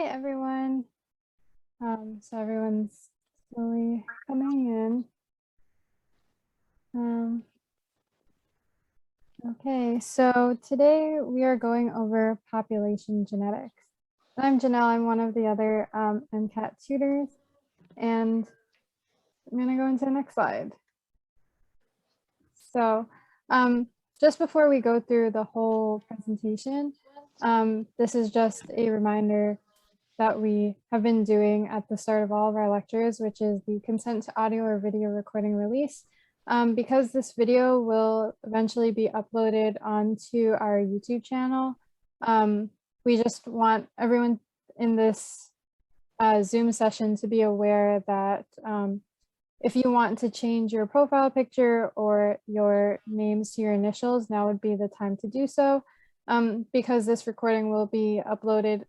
everyone. So everyone's slowly coming in. Okay, so today we are going over population genetics. I'm Jenelle, I'm one of the other MCAT tutors, and I'm gonna go into the next slide. So just before we go through the whole presentation, this is just a reminder that we have been doing at the start of all of our lectures, which is the consent to audio or video recording release. Because this video will eventually be uploaded onto our YouTube channel, we just want everyone in this Zoom session to be aware that if you want to change your profile picture or your names to your initials, now would be the time to do so, because this recording will be uploaded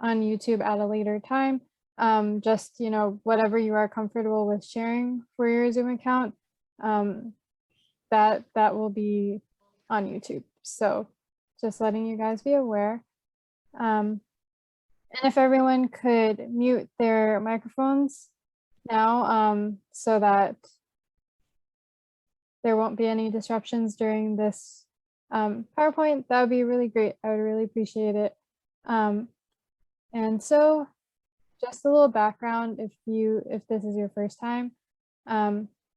on YouTube at a later time. Just, whatever you are comfortable with sharing for your Zoom account, that will be on YouTube. So just letting you guys be aware. And if everyone could mute their microphones now, so that there won't be any disruptions during this PowerPoint, that would be really great. I would really appreciate it. And so just a little background if this is your first time.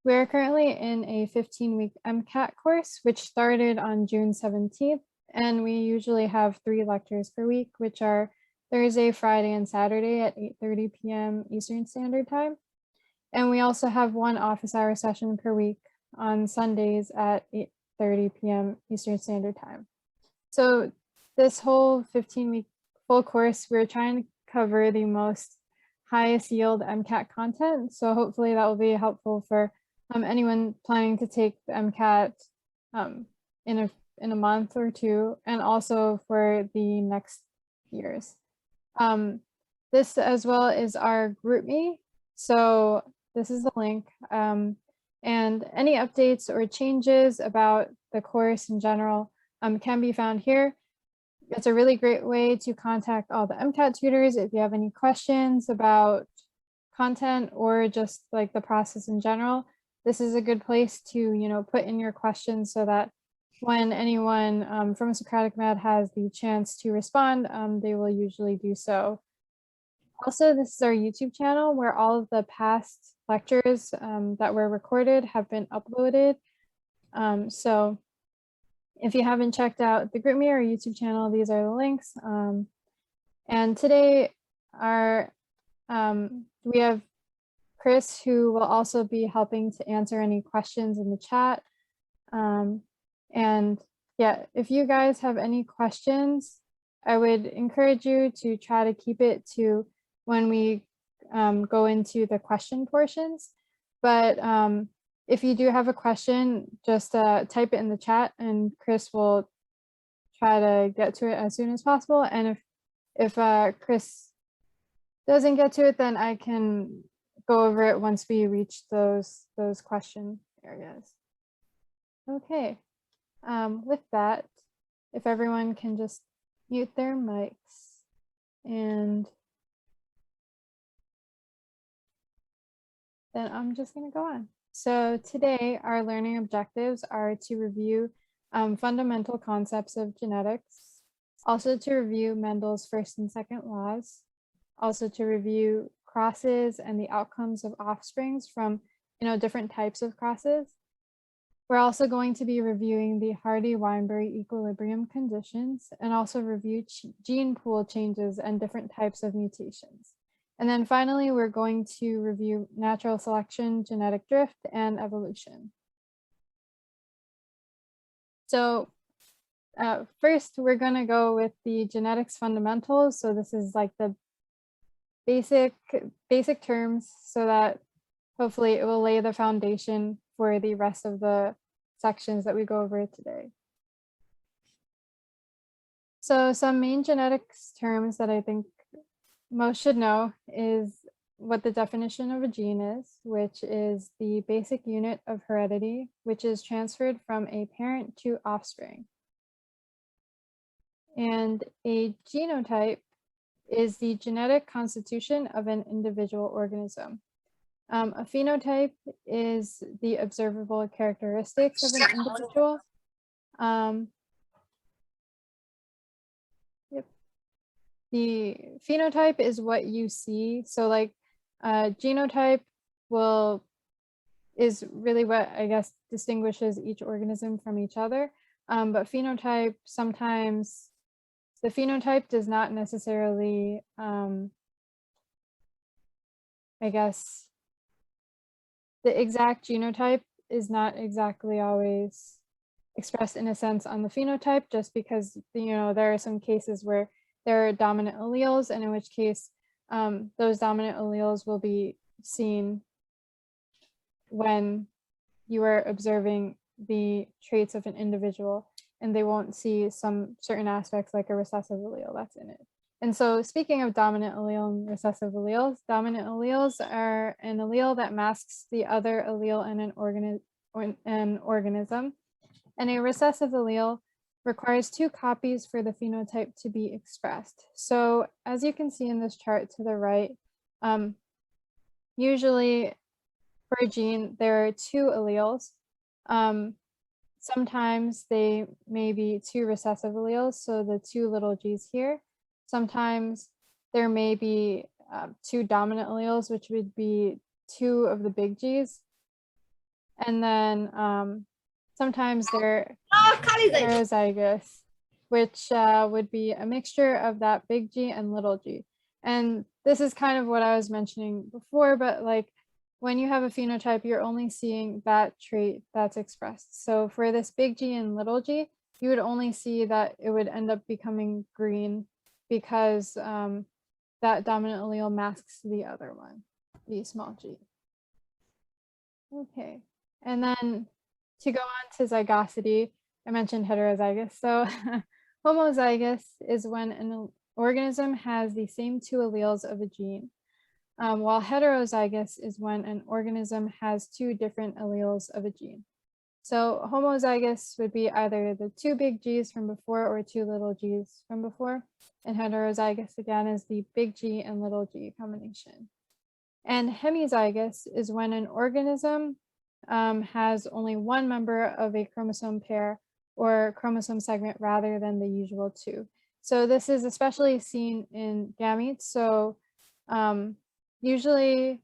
We are currently in a 15-week MCAT course, which started on June 17th, and we usually have 3 lectures per week, which are Thursday, Friday, and Saturday at 8:30 p.m. Eastern Standard Time. And we also have 1 office hour session per week on Sundays at 8:30 p.m. Eastern Standard Time. So this whole 15-week full course, we're trying to cover the most highest yield MCAT content. So hopefully that will be helpful for anyone planning to take the MCAT in a month or two, and also for the next years. This as well is our GroupMe. So this is the link, and any updates or changes about the course in general can be found here. It's a really great way to contact all the MCAT tutors if you have any questions about content or just like the process in general. This is a good place to, put in your questions so that when anyone from Socratic Med has the chance to respond, they will usually do so. Also, this is our YouTube channel where all of the past lectures that were recorded have been uploaded. So if you haven't checked out the GroupMe or YouTube channel, these are the links. And today we have Chris, who will also be helping to answer any questions in the chat. And yeah, if you guys have any questions, I would encourage you to try to keep it to when we go into the question portions. But if you do have a question, just type it in the chat and Chris will try to get to it as soon as possible. And if Chris doesn't get to it, then I can go over it once we reach those question areas. Okay, with that, if everyone can just mute their mics, and then I'm just going to go on. So today our learning objectives are to review fundamental concepts of genetics, also to review Mendel's first and second laws, also to review crosses and the outcomes of offsprings from different types of crosses. We're also going to be reviewing the Hardy-Weinberg equilibrium conditions and also review gene pool changes and different types of mutations. And then finally, we're going to review natural selection, genetic drift, and evolution. So first, we're going to go with the genetics fundamentals. So this is like the basic terms so that hopefully it will lay the foundation for the rest of the sections that we go over today. So some main genetics terms that I think most should know is what the definition of a gene is, which is the basic unit of heredity, which is transferred from a parent to offspring. And a genotype is the genetic constitution of an individual organism. A phenotype is the observable characteristics of an individual. The phenotype is what you see. So like genotype is really what I guess distinguishes each organism from each other. But phenotype, sometimes the phenotype does not necessarily, I guess, the exact genotype is not exactly always expressed in a sense on the phenotype, just because, there are some cases where there are dominant alleles, and in which case those dominant alleles will be seen when you are observing the traits of an individual, and they won't see some certain aspects like a recessive allele that's in it. And so speaking of dominant allele and recessive alleles, dominant alleles are an allele that masks the other allele in an organism. And a recessive allele requires 2 copies for the phenotype to be expressed. So as you can see in this chart to the right, usually for a gene, there are 2 alleles. Sometimes they may be 2 recessive alleles, so the 2 little g's here. Sometimes there may be 2 dominant alleles, which would be 2 of the big G's. And then sometimes they're heterozygous, which would be a mixture of that big G and little g. And this is kind of what I was mentioning before, but like when you have a phenotype, you're only seeing that trait that's expressed. So for this big G and little g, you would only see that it would end up becoming green because that dominant allele masks the other one, the small g. Okay, and then to go on to zygosity, I mentioned heterozygous. So homozygous is when an organism has the same 2 alleles of a gene, while heterozygous is when an organism has 2 different alleles of a gene. So homozygous would be either the 2 big G's from before or 2 little g's from before, and heterozygous again is the big G and little g combination. And hemizygous is when an organism has only 1 member of a chromosome pair or chromosome segment rather than the usual 2. So this is especially seen in gametes. So usually,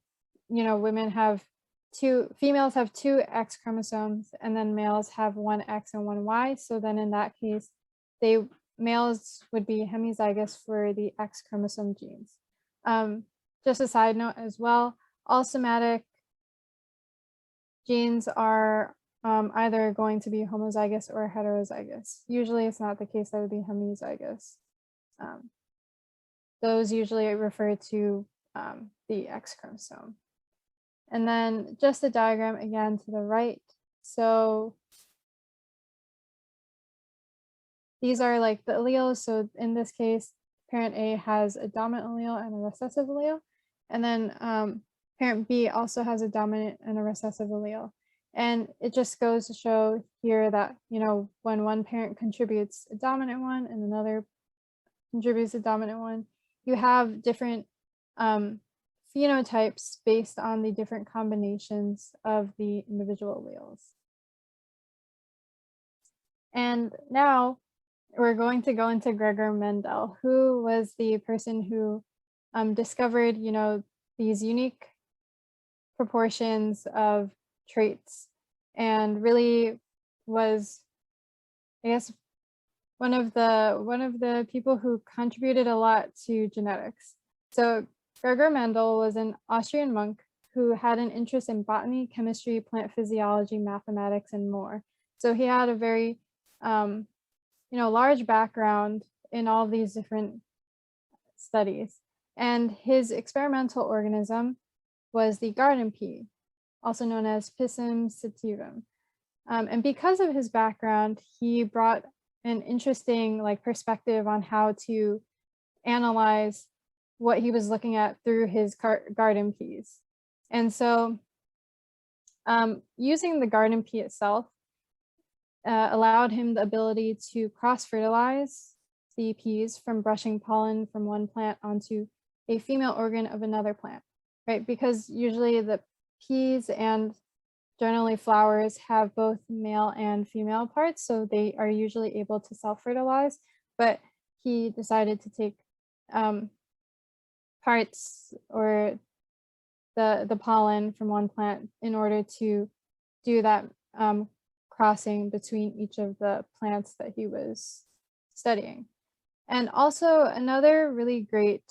females have 2 X chromosomes, and then males have 1 X and 1 Y. So then in that case, males would be hemizygous for the X chromosome genes. Just a side note as well, all somatic genes are either going to be homozygous or heterozygous. Usually it's not the case that would be hemizygous. Those usually refer to the X chromosome. And then just a diagram again to the right. So these are like the alleles. So in this case, parent A has a dominant allele and a recessive allele. And then parent B also has a dominant and a recessive allele. And it just goes to show here that, when one parent contributes a dominant one and another contributes a dominant one, you have different phenotypes based on the different combinations of the individual alleles. And now we're going to go into Gregor Mendel, who was the person who discovered, these unique proportions of traits, and really was, I guess, one of the people who contributed a lot to genetics. So Gregor Mendel was an Austrian monk who had an interest in botany, chemistry, plant physiology, mathematics, and more. So he had a very large background in all these different studies. And his experimental organism was the garden pea, also known as Pisum sativum. And because of his background, he brought an interesting perspective on how to analyze what he was looking at through his garden peas. And so using the garden pea itself allowed him the ability to cross-fertilize the peas from brushing pollen from one plant onto a female organ of another plant, right? Because usually the peas and generally flowers have both male and female parts, so they are usually able to self-fertilize, but he decided to take parts or the pollen from one plant in order to do that crossing between each of the plants that he was studying. And also another really great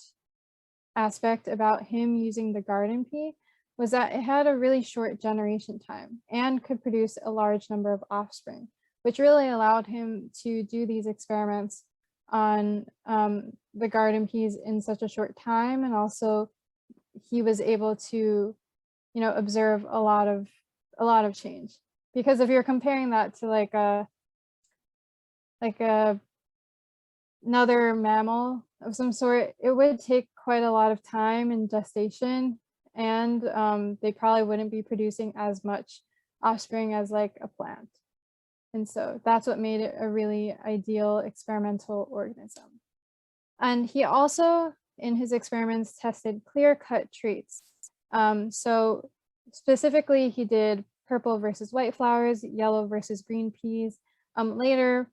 aspect about him using the garden pea was that it had a really short generation time and could produce a large number of offspring, which really allowed him to do these experiments on the garden peas in such a short time. And also he was able to, observe a lot of change. Because if you're comparing that to like another mammal of some sort, it would take quite a lot of time in gestation, and they probably wouldn't be producing as much offspring as like a plant. And so that's what made it a really ideal experimental organism. And he also, in his experiments, tested clear-cut traits. So specifically, he did purple versus white flowers, yellow versus green peas. Later,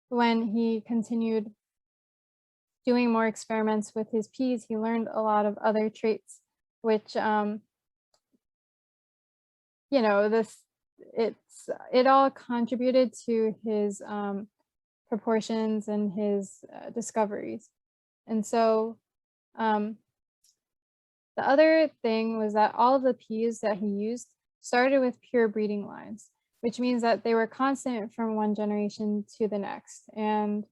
when he continued doing more experiments with his peas, he learned a lot of other traits, which, it all contributed to his proportions and his discoveries. And so the other thing was that all of the peas that he used started with pure breeding lines, which means that they were constant from one generation to the next. And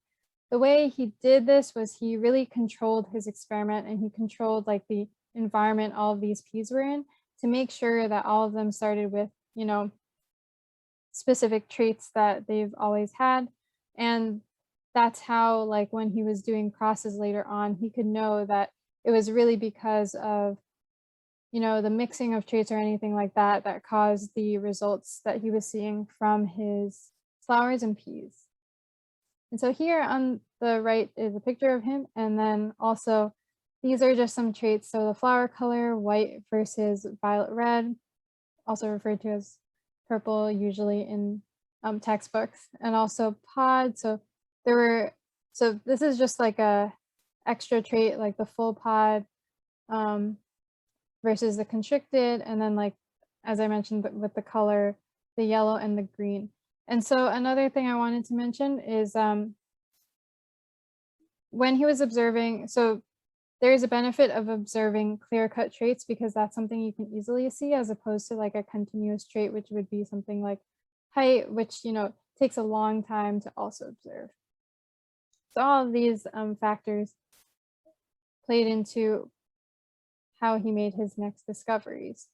the way he did this was he really controlled his experiment, and he controlled like the environment all of these peas were in to make sure that all of them started with, specific traits that they've always had. And that's how, like, when he was doing crosses later on, he could know that it was really because of, the mixing of traits or anything like that that caused the results that he was seeing from his flowers and peas. And so here on the right is a picture of him, and then also these are just some traits. So the flower color, white versus violet red, also referred to as purple usually in textbooks, and also pod. So this is just like a extra trait, like the full pod versus the constricted, and then like, as I mentioned with the color, the yellow and the green. And so another thing I wanted to mention is when he was observing, so there's a benefit of observing clear-cut traits because that's something you can easily see, as opposed to like a continuous trait, which would be something like height, which, takes a long time to also observe. So all of these factors played into how he made his next discoveries.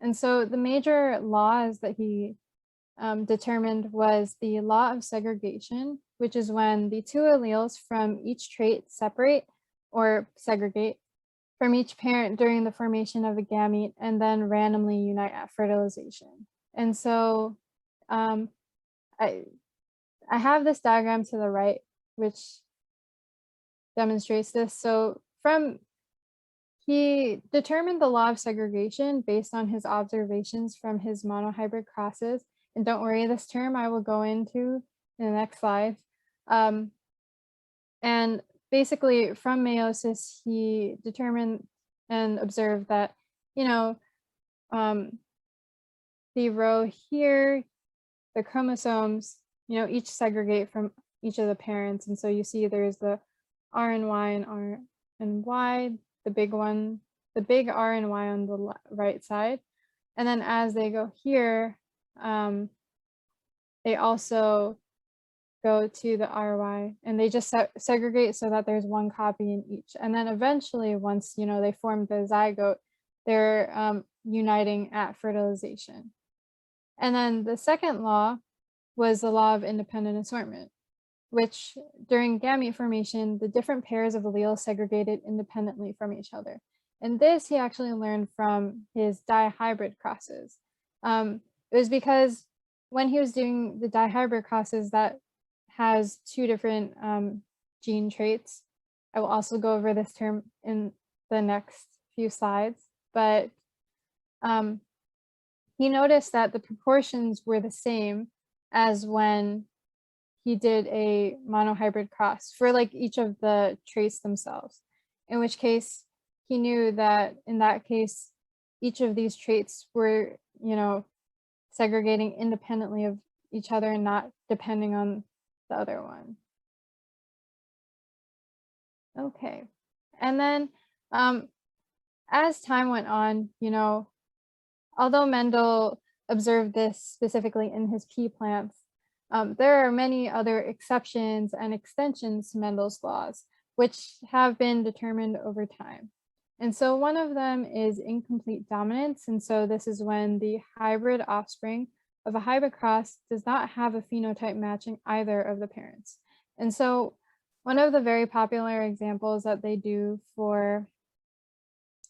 And so the major laws that he determined was the law of segregation, which is when the two alleles from each trait separate or segregate from each parent during the formation of a gamete and then randomly unite at fertilization. And so I have this diagram to the right, which demonstrates this. So he determined the law of segregation based on his observations from his monohybrid crosses. And don't worry, this term I will go into in the next slide. And basically from meiosis, he determined and observed that, the row here, the chromosomes, each segregate from each of the parents. And so you see there's the R and Y and R and Y, the big one, the big R and Y on the right side. And then as they go here, they also go to the RY, and they just segregate so that there's one copy in each. And then eventually, once they form the zygote, they're uniting at fertilization. And then the second law was the law of independent assortment, which during gamete formation, the different pairs of alleles segregated independently from each other. And this he actually learned from his dihybrid crosses. It was because when he was doing the dihybrid crosses, that has two different gene traits. I will also go over this term in the next few slides, but he noticed that the proportions were the same as when he did a monohybrid cross for like each of the traits themselves, in which case he knew that in that case, each of these traits were, segregating independently of each other and not depending on the other one. Okay. And then as time went on, although Mendel observed this specifically in his pea plants, there are many other exceptions and extensions to Mendel's laws, which have been determined over time. And so one of them is incomplete dominance. And so this is when the hybrid offspring of a hybrid cross does not have a phenotype matching either of the parents. And so one of the very popular examples that they do for,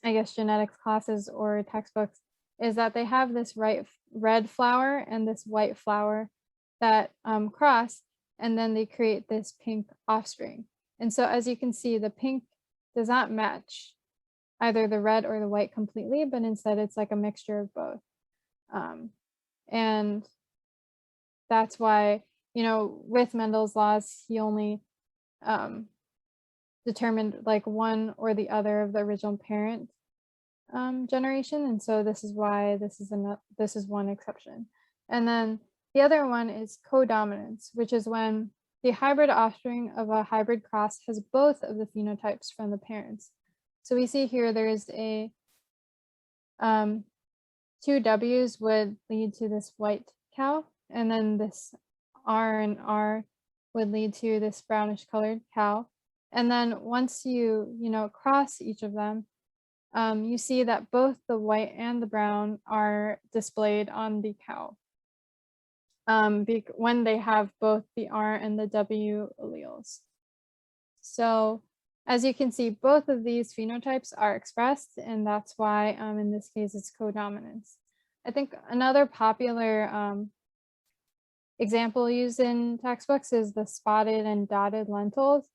I guess, genetics classes or textbooks is that they have this red flower and this white flower that cross, and then they create this pink offspring. And so as you can see, the pink does not match either the red or the white completely, but instead it's like a mixture of both. And that's why, with Mendel's laws, he only determined like one or the other of the original parent generation. And so this is why this is one exception. And then the other one is codominance, which is when the hybrid offspring of a hybrid cross has both of the phenotypes from the parents. So we see here there's a 2 W's would lead to this white cow, and then this R and R would lead to this brownish colored cow. And then once you, cross each of them, you see that both the white and the brown are displayed on the cow when they have both the R and the W alleles. So as you can see, both of these phenotypes are expressed, and that's why in this case it's codominance. I think another popular example used in textbooks is the spotted and dotted lentils.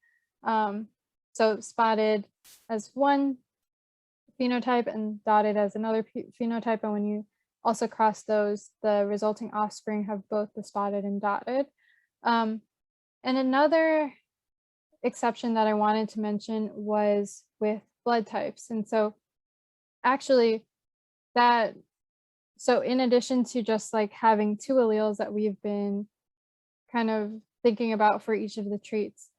So spotted as one phenotype and dotted as another phenotype, and when you also cross those, the resulting offspring have both the spotted and dotted. And another exception that I wanted to mention was with blood types. And so actually so in addition to just like having 2 alleles that we've been kind of thinking about for each of the traits,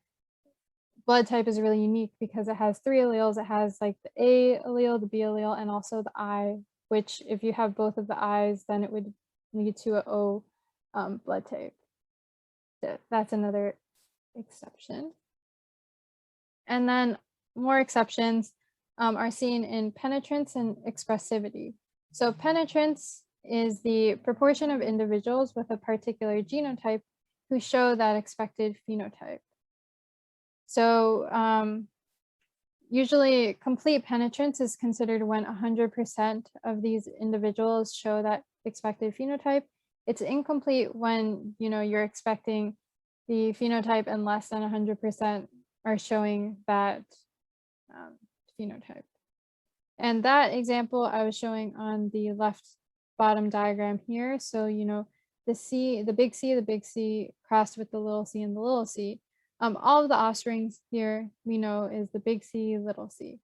blood type is really unique because it has 3 alleles. It has like the A allele, the B allele, and also the I, which if you have both of the I's, then it would lead to a O blood type. So that's another exception. And then more exceptions are seen in penetrance and expressivity. So penetrance is the proportion of individuals with a particular genotype who show that expected phenotype. So usually complete penetrance is considered when 100% of these individuals show that expected phenotype. It's incomplete when you're expecting the phenotype and less than 100% are showing that phenotype. And that example I was showing on the left bottom diagram here. So, the big C crossed with the little c and the little c. All of the offsprings here we know is the big C, little c.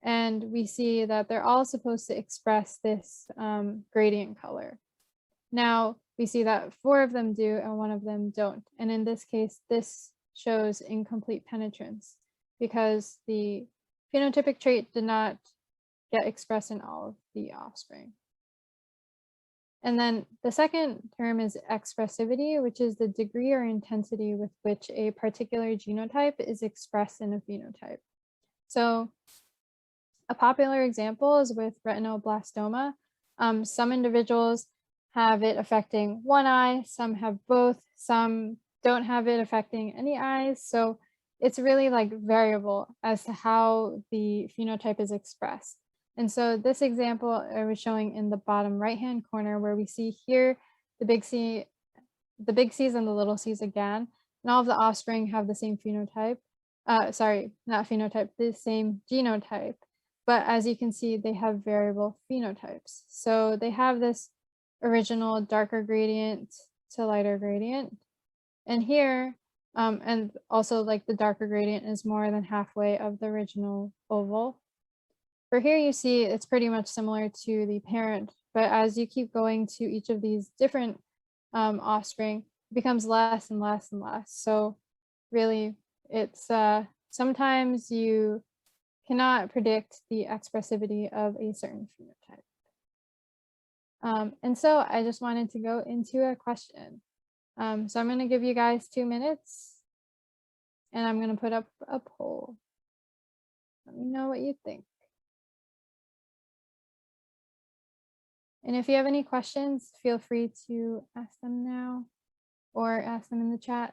And we see that they're all supposed to express this gradient color. Now, we see that 4 of them do and 1 of them don't. And in this case, this shows incomplete penetrance because the phenotypic trait did not get expressed in all of the offspring. And then the second term is expressivity, which is the degree or intensity with which a particular genotype is expressed in a phenotype. So a popular example is with retinoblastoma. Some individuals have it affecting one eye, some have both, some don't have it affecting any eyes. So it's really like variable as to how the phenotype is expressed. And so this example I was showing in the bottom right-hand corner where we see here the big C's and the little c's again, and all of the offspring have the same phenotype. sorry, not phenotype, the same genotype. But as you can see, they have variable phenotypes. So they have this original darker gradient to lighter gradient. And here, and also like the darker gradient is more than halfway of the original oval. For here, you see it's pretty much similar to the parent, but as you keep going to each of these different offspring, it becomes less and less and less. So really, it's sometimes you cannot predict the expressivity of a certain phenotype. And so I just wanted to go into a question. So I'm going to give you guys 2 minutes, and I'm going to put up a poll. Let me know what you think. And if you have any questions, feel free to ask them now or ask them in the chat.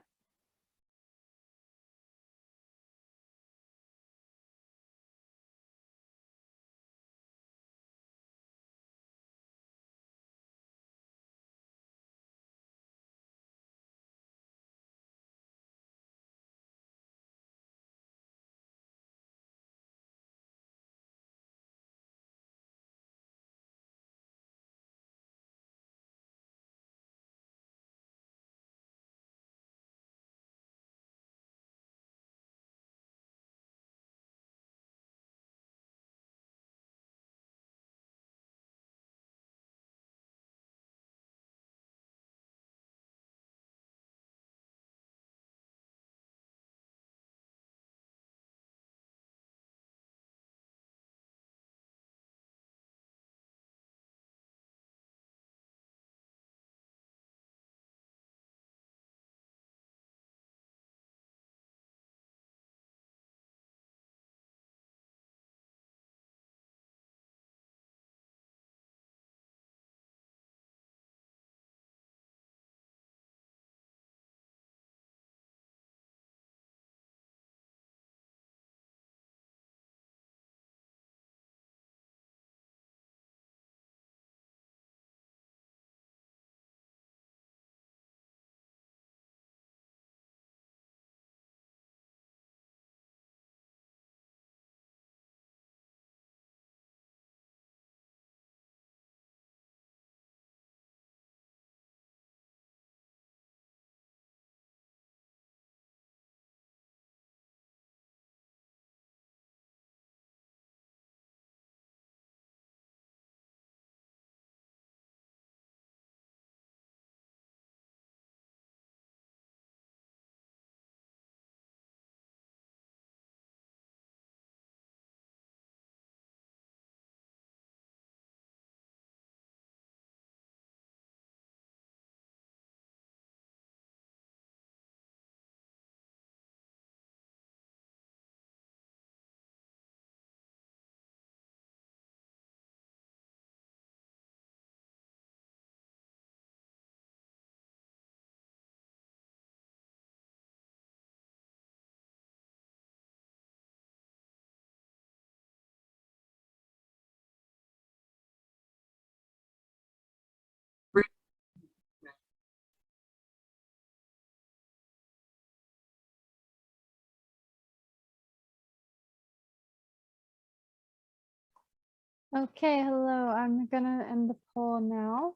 Okay, hello. I'm gonna end the poll now.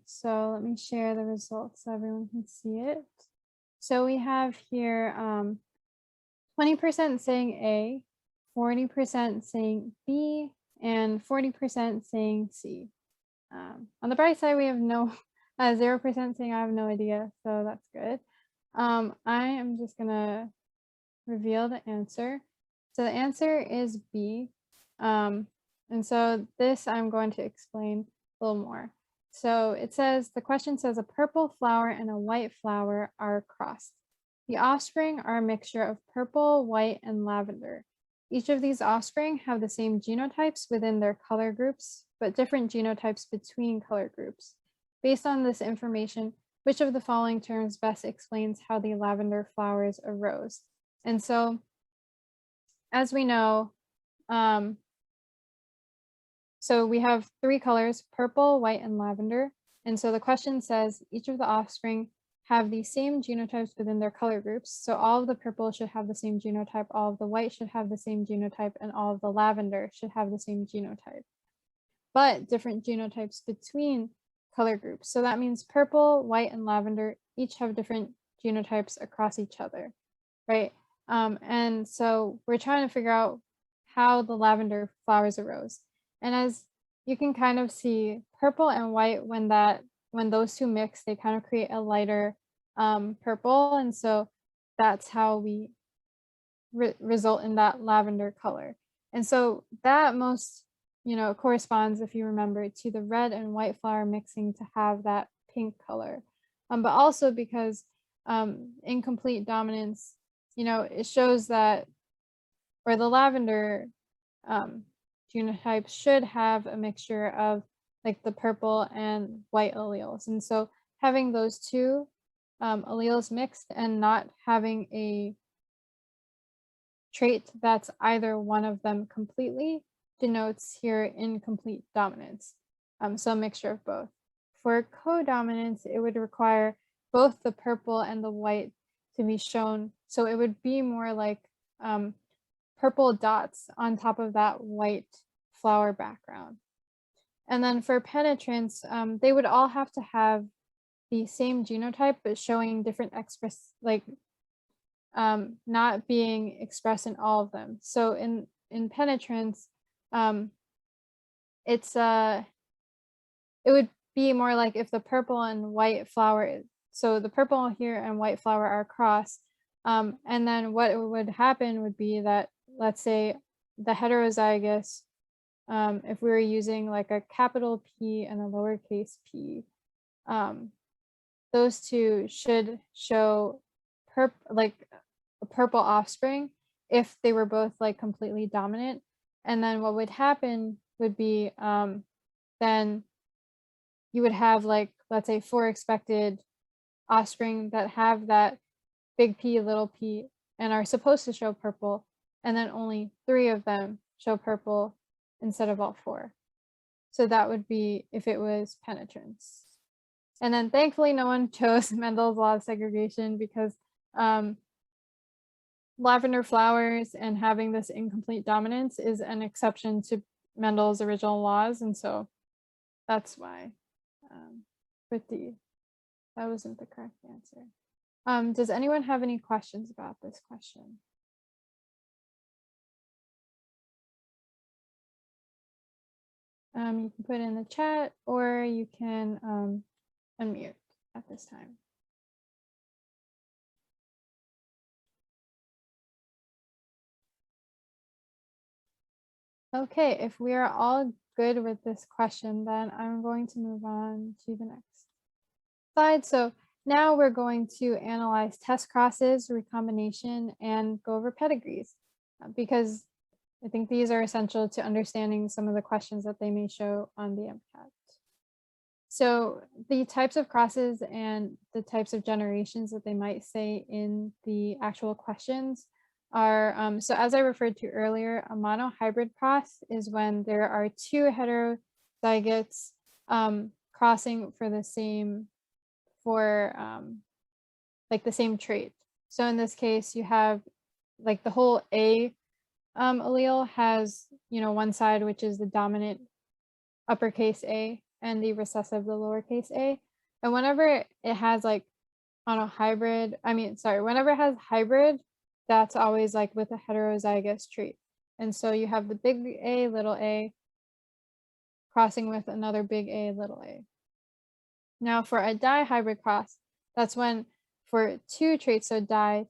So let me share the results so everyone can see it. So we have here 20% saying A, 40% saying B, and 40% saying C. On the bright side, we have no 0% saying I have no idea, so that's good. I am just gonna reveal the answer. So the answer is B. And so this I'm going to explain a little more. So it says, the question says a purple flower and a white flower are crossed. The offspring are a mixture of purple, white, and lavender. Each of these offspring have the same genotypes within their color groups, but different genotypes between color groups. Based on this information, which of the following terms best explains how the lavender flowers arose? And so, as we know, so we have 3 colors, purple, white, and lavender. And so the question says each of the offspring have the same genotypes within their color groups. So all of the purple should have the same genotype, all of the white should have the same genotype, and all of the lavender should have the same genotype, but different genotypes between color groups. So that means purple, white, and lavender each have different genotypes across each other, right? And so we're trying to figure out how the lavender flowers arose. And as you can kind of see, purple and white, when those two mix, they kind of create a lighter purple. And so that's how we result in that lavender color. And so that most, corresponds, if you remember, to the red and white flower mixing to have that pink color. But also because incomplete dominance, it shows that, or the lavender genotype should have a mixture of like the purple and white alleles. And so having those two alleles mixed and not having a trait that's either one of them completely denotes here incomplete dominance. So a mixture of both. For codominance, it would require both the purple and the white to be shown. So it would be more like purple dots on top of that white flower background. And then for penetrance, they would all have to have the same genotype, but showing different not being expressed in all of them. So in penetrance, it would be more like if the purple and white flower, so the purple here and white flower are crossed, and then what would happen would be that, let's say the heterozygous, if we were using like a capital P and a lowercase p, those two should show like a purple offspring if they were both like completely dominant. And then what would happen would be then you would have like, let's say 4 expected offspring that have that big P, little p, and are supposed to show purple, and then only 3 of them show purple instead of all 4. So that would be if it was penetrance. And then thankfully no one chose Mendel's law of segregation, because lavender flowers and having this incomplete dominance is an exception to Mendel's original laws. And so that's why with D, that wasn't the correct answer. Does anyone have any questions about this question? You can put in the chat, or you can unmute at this time. Okay, if we are all good with this question, then I'm going to move on to the next slide. So now we're going to analyze test crosses, recombination, and go over pedigrees, because I think these are essential to understanding some of the questions that they may show on the MCAT. So the types of crosses and the types of generations that they might say in the actual questions are, so as I referred to earlier, a monohybrid cross is when there are 2 heterozygotes crossing for the same, like the same trait. So in this case, you have like the whole A allele has, one side, which is the dominant uppercase A, and the recessive, the lowercase a. And whenever it has like whenever it has hybrid, that's always like with a heterozygous trait. And so you have the big A, little a crossing with another big A, little a. Now for a dihybrid cross, that's when for 2 traits, so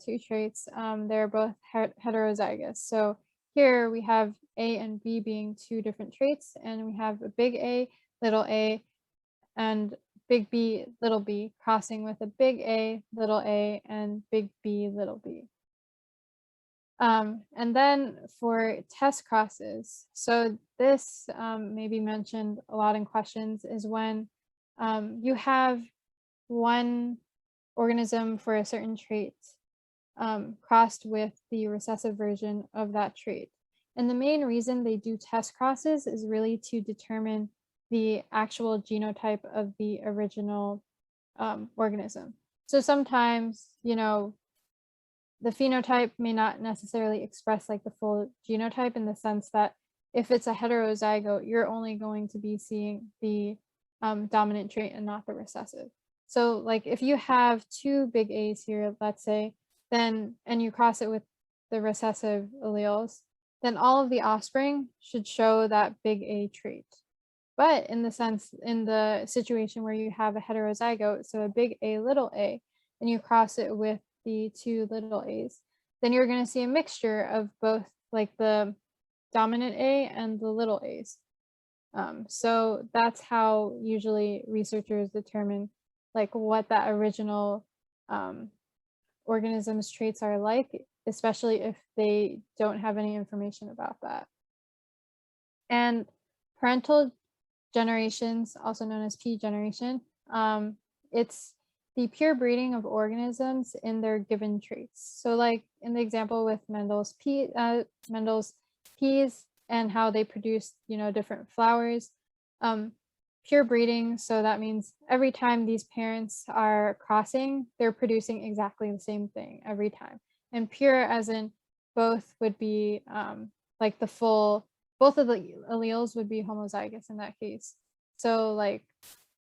two traits, they're both heterozygous. So here we have A and B being 2 different traits, and we have a big A, little a, and big B, little b crossing with a big A, little a, and big B, little b. And then for test crosses, so this may be mentioned a lot in questions, is when you have one organism for a certain trait crossed with the recessive version of that trait. And the main reason they do test crosses is really to determine the actual genotype of the original organism. So sometimes, the phenotype may not necessarily express like the full genotype, in the sense that if it's a heterozygote, you're only going to be seeing the dominant trait and not the recessive. So like if you have two big A's here, let's say, then, and you cross it with the recessive alleles, then all of the offspring should show that big A trait. But in the situation where you have a heterozygote, so a big A, little a, and you cross it with the two little a's, then you're going to see a mixture of both like the dominant A and the little a's. So that's how usually researchers determine like what that original organism's traits are like, especially if they don't have any information about that. And parental generations, also known as P generation, it's the pure breeding of organisms in their given traits. So like in the example with Mendel's peas and how they produce, different flowers, pure breeding. So that means every time these parents are crossing, they're producing exactly the same thing every time. And pure as in both would be like both of the alleles would be homozygous in that case. So like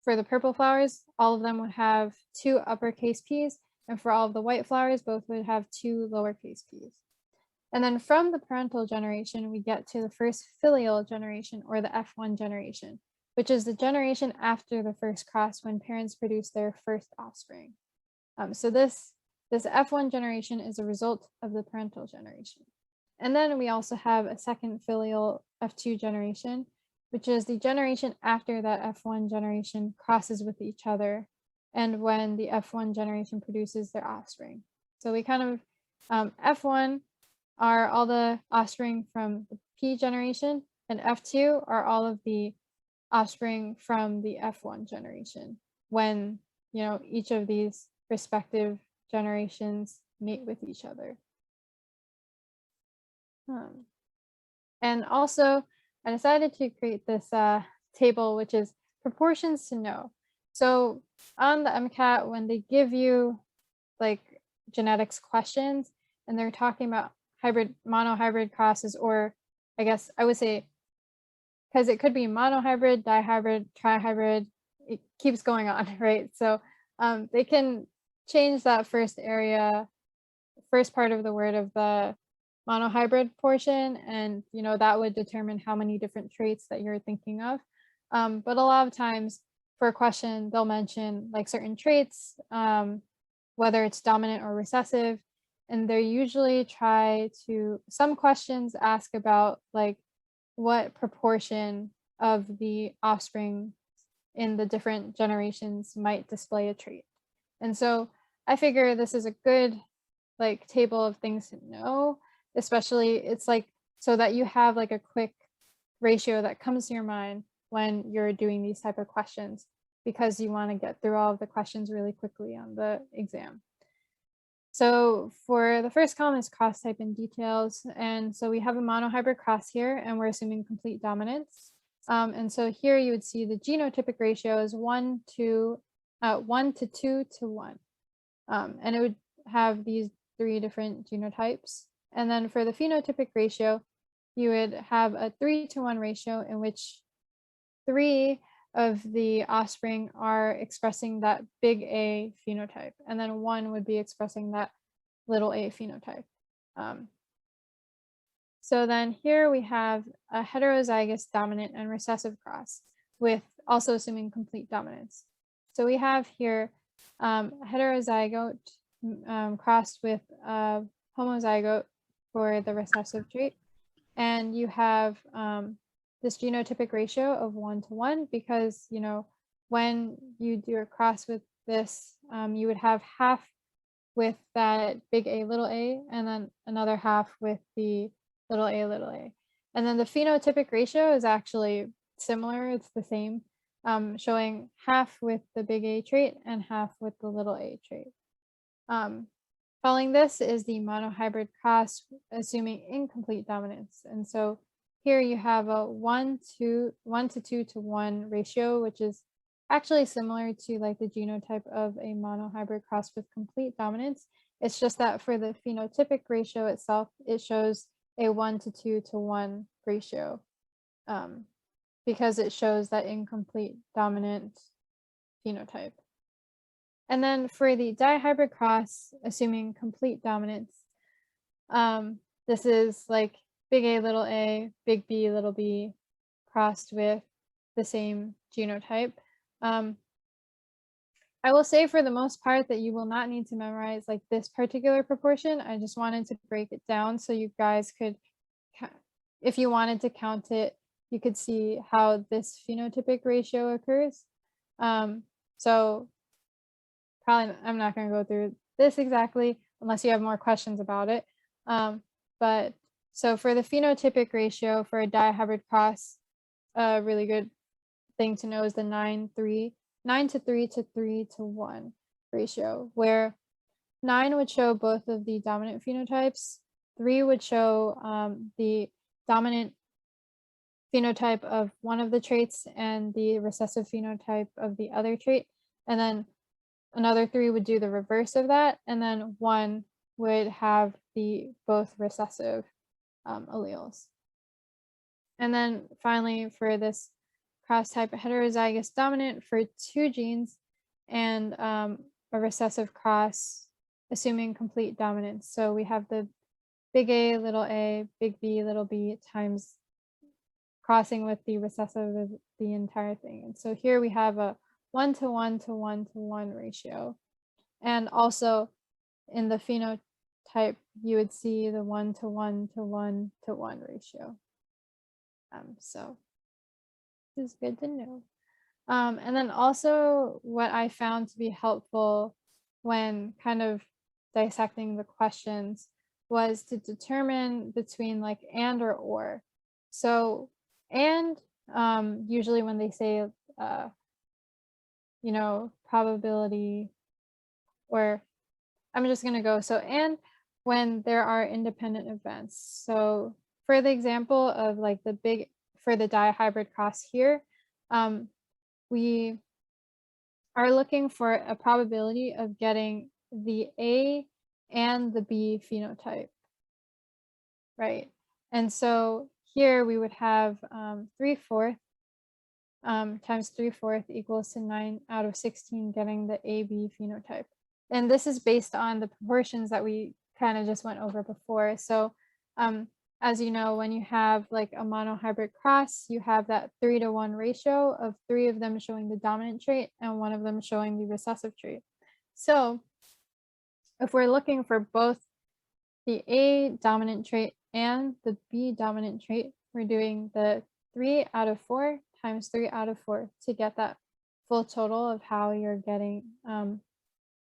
for the purple flowers, all of them would have two uppercase P's, and for all of the white flowers, both would have two lowercase P's. And then from the parental generation, we get to the first filial generation, or the F1 generation, which is the generation after the first cross when parents produce their first offspring. So this F1 generation is a result of the parental generation. And then we also have a second filial F2 generation, which is the generation after that F1 generation crosses with each other, and when the F1 generation produces their offspring. So we kind of, F1 are all the offspring from the P generation, and F2 are all of the offspring from the F1 generation, when, each of these respective generations mate with each other. And also, I decided to create this table, which is proportions to know. So on the MCAT, when they give you like genetics questions and they're talking about monohybrid crosses, or I guess I would say, because it could be monohybrid, dihybrid, trihybrid, it keeps going on, right? So they can change that first part of the word of the monohybrid portion, and that would determine how many different traits that you're thinking of. But a lot of times for a question, they'll mention like certain traits, whether it's dominant or recessive, and they usually some questions ask about like what proportion of the offspring in the different generations might display a trait. And so I figure this is a good like table of things to know, especially it's like so that you have like a quick ratio that comes to your mind when you're doing these type of questions, because you want to get through all of the questions really quickly on the exam. So for the first column is cross type and details, and so we have a monohybrid cross here, and we're assuming complete dominance. And so here you would see the genotypic ratio is 1 to 2 to 1, and it would have these 3 different genotypes. And then for the phenotypic ratio, you would have a 3 to 1 ratio in which 3 of the offspring are expressing that big A phenotype, and then 1 would be expressing that little a phenotype. So then here we have a heterozygous dominant and recessive cross, with also assuming complete dominance. So we have here a heterozygote crossed with a homozygote for the recessive trait, and you have this genotypic ratio of 1 to 1, because when you do a cross with this, you would have half with that big A little a, and then another half with the little a, and then the phenotypic ratio is actually similar. It's the same, showing half with the big A trait and half with the little a trait. Following this is the monohybrid cross, assuming incomplete dominance. And so here you have a 1 to 2 to 1 ratio, which is actually similar to like the genotype of a monohybrid cross with complete dominance. It's just that for the phenotypic ratio itself, it shows a 1 to 2 to 1 ratio, because it shows that incomplete dominant phenotype. And then for the dihybrid cross, assuming complete dominance, this is like big A, big B, little b crossed with the same genotype. I will say for the most part that you will not need to memorize like this particular proportion. I just wanted to break it down so you guys could, if you wanted to count it, you could see how this phenotypic ratio occurs. So probably I'm not going to go through this exactly unless you have more questions about it. But so for the phenotypic ratio for a dihybrid cross, a really good thing to know is the 9 to 3 to 3 to 1 ratio, where 9 would show both of the dominant phenotypes, 3 would show the dominant phenotype of one of the traits and the recessive phenotype of the other trait, and then another 3 would do the reverse of that, and then 1 would have the both recessive alleles. And then finally, for this cross type heterozygous dominant for 2 genes and a recessive cross, assuming complete dominance. So we have the big A, big B, little b times crossing with the recessive of the entire thing. And so here we have a 1 to 1 to 1 to 1 ratio. And also in the phenotype, you would see the 1 to 1 to 1 to 1 ratio. So this is good to know. And then also what I found to be helpful when kind of dissecting the questions was to determine between like and or. So and usually when they say you know, probability, or I'm just going to go, so and when there are independent events. So for the example of like the big, for the dihybrid cross here, we are looking for a probability of getting the A and the B phenotype, right? And so here we would have 3/4 times 3/4 equals to 9 out of 16 getting the AB phenotype. And this is based on the proportions that we kind of just went over before. So as you know, when you have like a monohybrid cross, you have that 3 to 1 ratio of 3 of them showing the dominant trait and 1 of them showing the recessive trait. So if we're looking for both the A dominant trait and the B dominant trait, we're doing the 3 out of 4 times 3 out of 4 to get that full total of how you're getting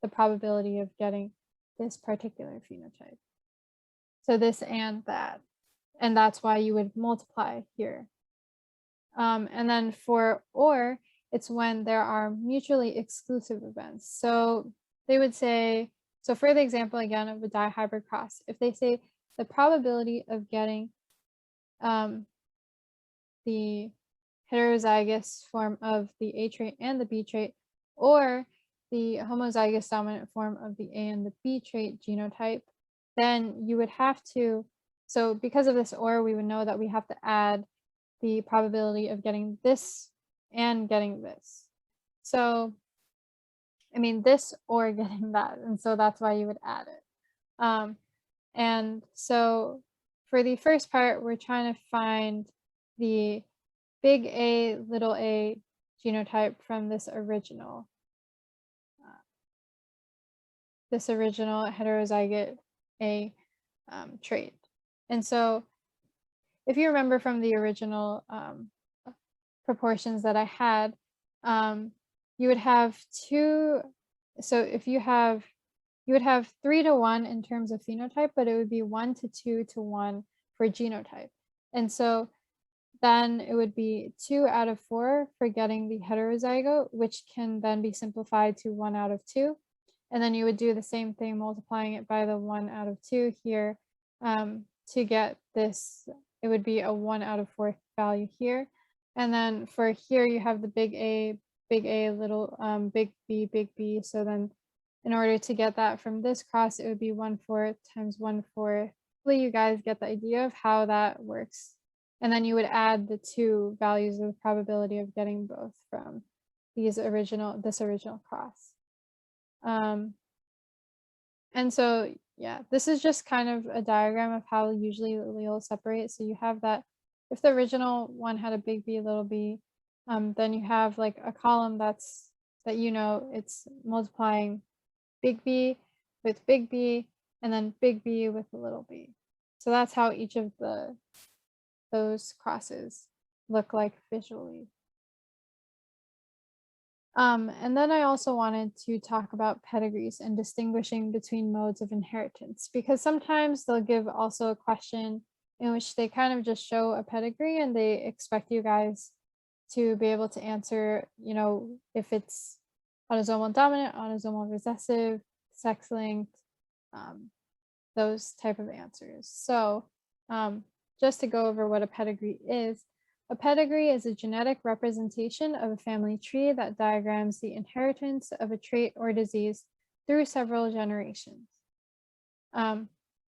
the probability of getting this particular phenotype. So this and that. And that's why you would multiply here. And then for or, it's when there are mutually exclusive events. So they would say, so for the example again of a dihybrid cross, if they say the probability of getting the heterozygous form of the A trait and the B trait, or the homozygous dominant form of the A and the B trait genotype, then you would have to, so because of this or, we would know that we have to add the probability of getting this and getting this. So, I mean, this or getting that, and so that's why you would add it. And so for the first part, we're trying to find the big A, little a genotype from this original heterozygote A trait. And so if you remember from the original proportions that I had, you would have two, so if you would have 3 to 1 in terms of phenotype, but it would be 1 to 2 to 1 for genotype. And so then it would be 2 out of 4 for getting the heterozygote, which can then be simplified to 1 out of 2. And then you would do the same thing, multiplying it by the 1 out of 2 here to get this. It would be a 1 out of 4 value here. And then for here, you have the big A, big A, little big B, big B. So then in order to get that from this cross, it would be 1/4 times 1/4. Hopefully you guys get the idea of how that works. And then you would add the two values of the probability of getting both from this original cross. And so, yeah, this is just kind of a diagram of how usually alleles separate. So you have that if the original one had a big B, little b, then you have like a column that it's multiplying big B with big B, and then big B with a little b. So that's how each of those crosses look like visually. And then I also wanted to talk about pedigrees and distinguishing between modes of inheritance, because sometimes they'll give also a question in which they kind of just show a pedigree and they expect you guys to be able to answer, if it's autosomal dominant, autosomal recessive, sex linked, those type of answers. So just to go over what a pedigree is, a pedigree is a genetic representation of a family tree that diagrams the inheritance of a trait or disease through several generations. And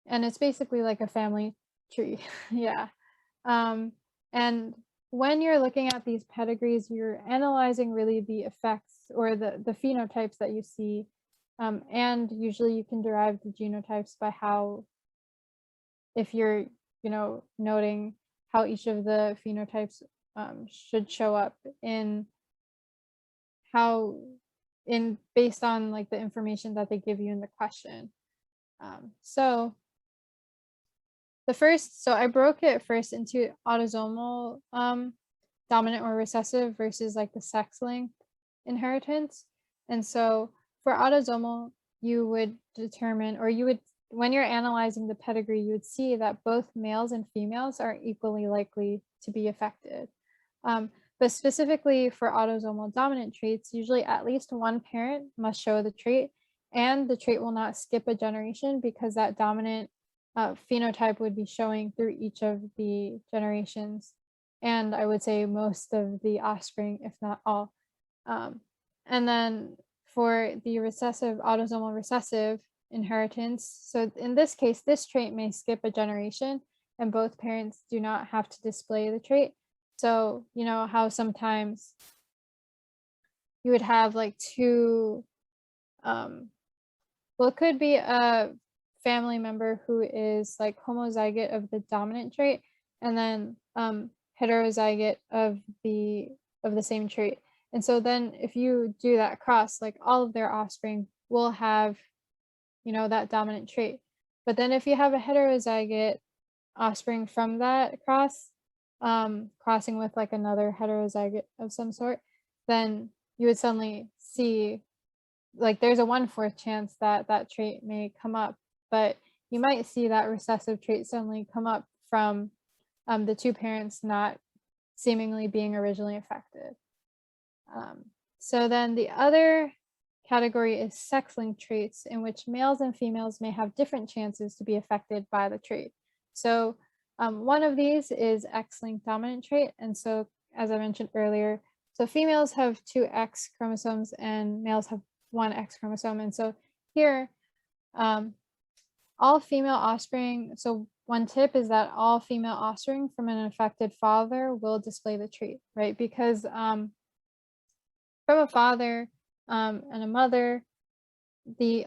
it's basically like a family tree. Yeah. And when you're looking at these pedigrees, you're analyzing really the effects or the phenotypes that you see. And usually you can derive the genotypes by how, if you're, noting how each of the phenotypes should show up based on like the information that they give you in the question. So I broke it first into autosomal dominant or recessive versus like the sex-linked inheritance. And so for autosomal, you would determine, or you would, when you're analyzing the pedigree, you would see that both males and females are equally likely to be affected. But specifically for autosomal dominant traits, usually at least one parent must show the trait, and the trait will not skip a generation because that dominant phenotype would be showing through each of the generations. And I would say most of the offspring, if not all. And then for the autosomal recessive inheritance, so in this case, this trait may skip a generation and both parents do not have to display the trait. So, how sometimes you would have like two, it could be a family member who is like homozygote of the dominant trait and then heterozygote of the same trait. And so then if you do that cross, like all of their offspring will have, that dominant trait. But then if you have a heterozygote offspring from that cross, crossing with like another heterozygote of some sort, then you would suddenly see like there's a 1/4 chance that that trait may come up, but you might see that recessive trait suddenly come up from the two parents not seemingly being originally affected. So then the other category is sex-linked traits, in which males and females may have different chances to be affected by the trait. So one of these is X-linked dominant trait. And so, as I mentioned earlier, so females have 2 X chromosomes and males have 1 X chromosome. And so here, all female offspring, so one tip is that all female offspring from an affected father will display the trait, right? Because from a father and a mother,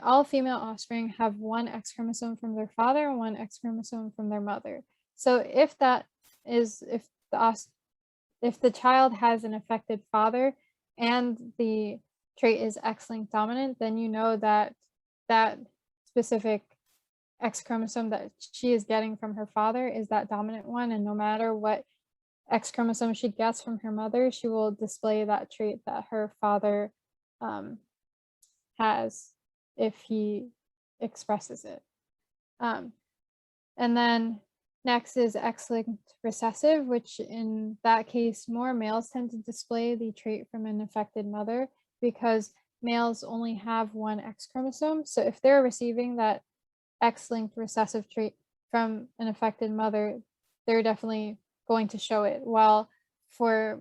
all female offspring have 1 X chromosome from their father and 1 X chromosome from their mother. So if the child has an affected father and the trait is X-linked dominant, then you know that that specific X chromosome that she is getting from her father is that dominant one, and no matter what X chromosome she gets from her mother, she will display that trait that her father has if he expresses it. And then next is X-linked recessive, which in that case, more males tend to display the trait from an affected mother because males only have 1 X chromosome. So if they're receiving that X-linked recessive trait from an affected mother, they're definitely going to show it. While for,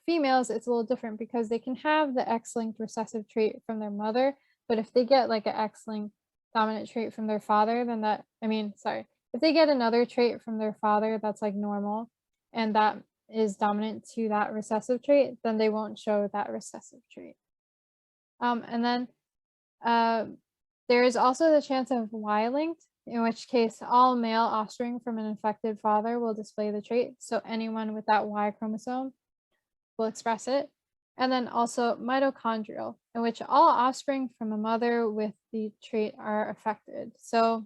females, it's a little different because they can have the X-linked recessive trait from their mother, but if they get like an X-linked dominant trait from their father, then if they get another trait from their father that's like normal and that is dominant to that recessive trait, then they won't show that recessive trait. And then there is also the chance of Y-linked, in which case all male offspring from an infected father will display the trait. So anyone with that Y chromosome will express it. And then also mitochondrial, in which all offspring from a mother with the trait are affected. So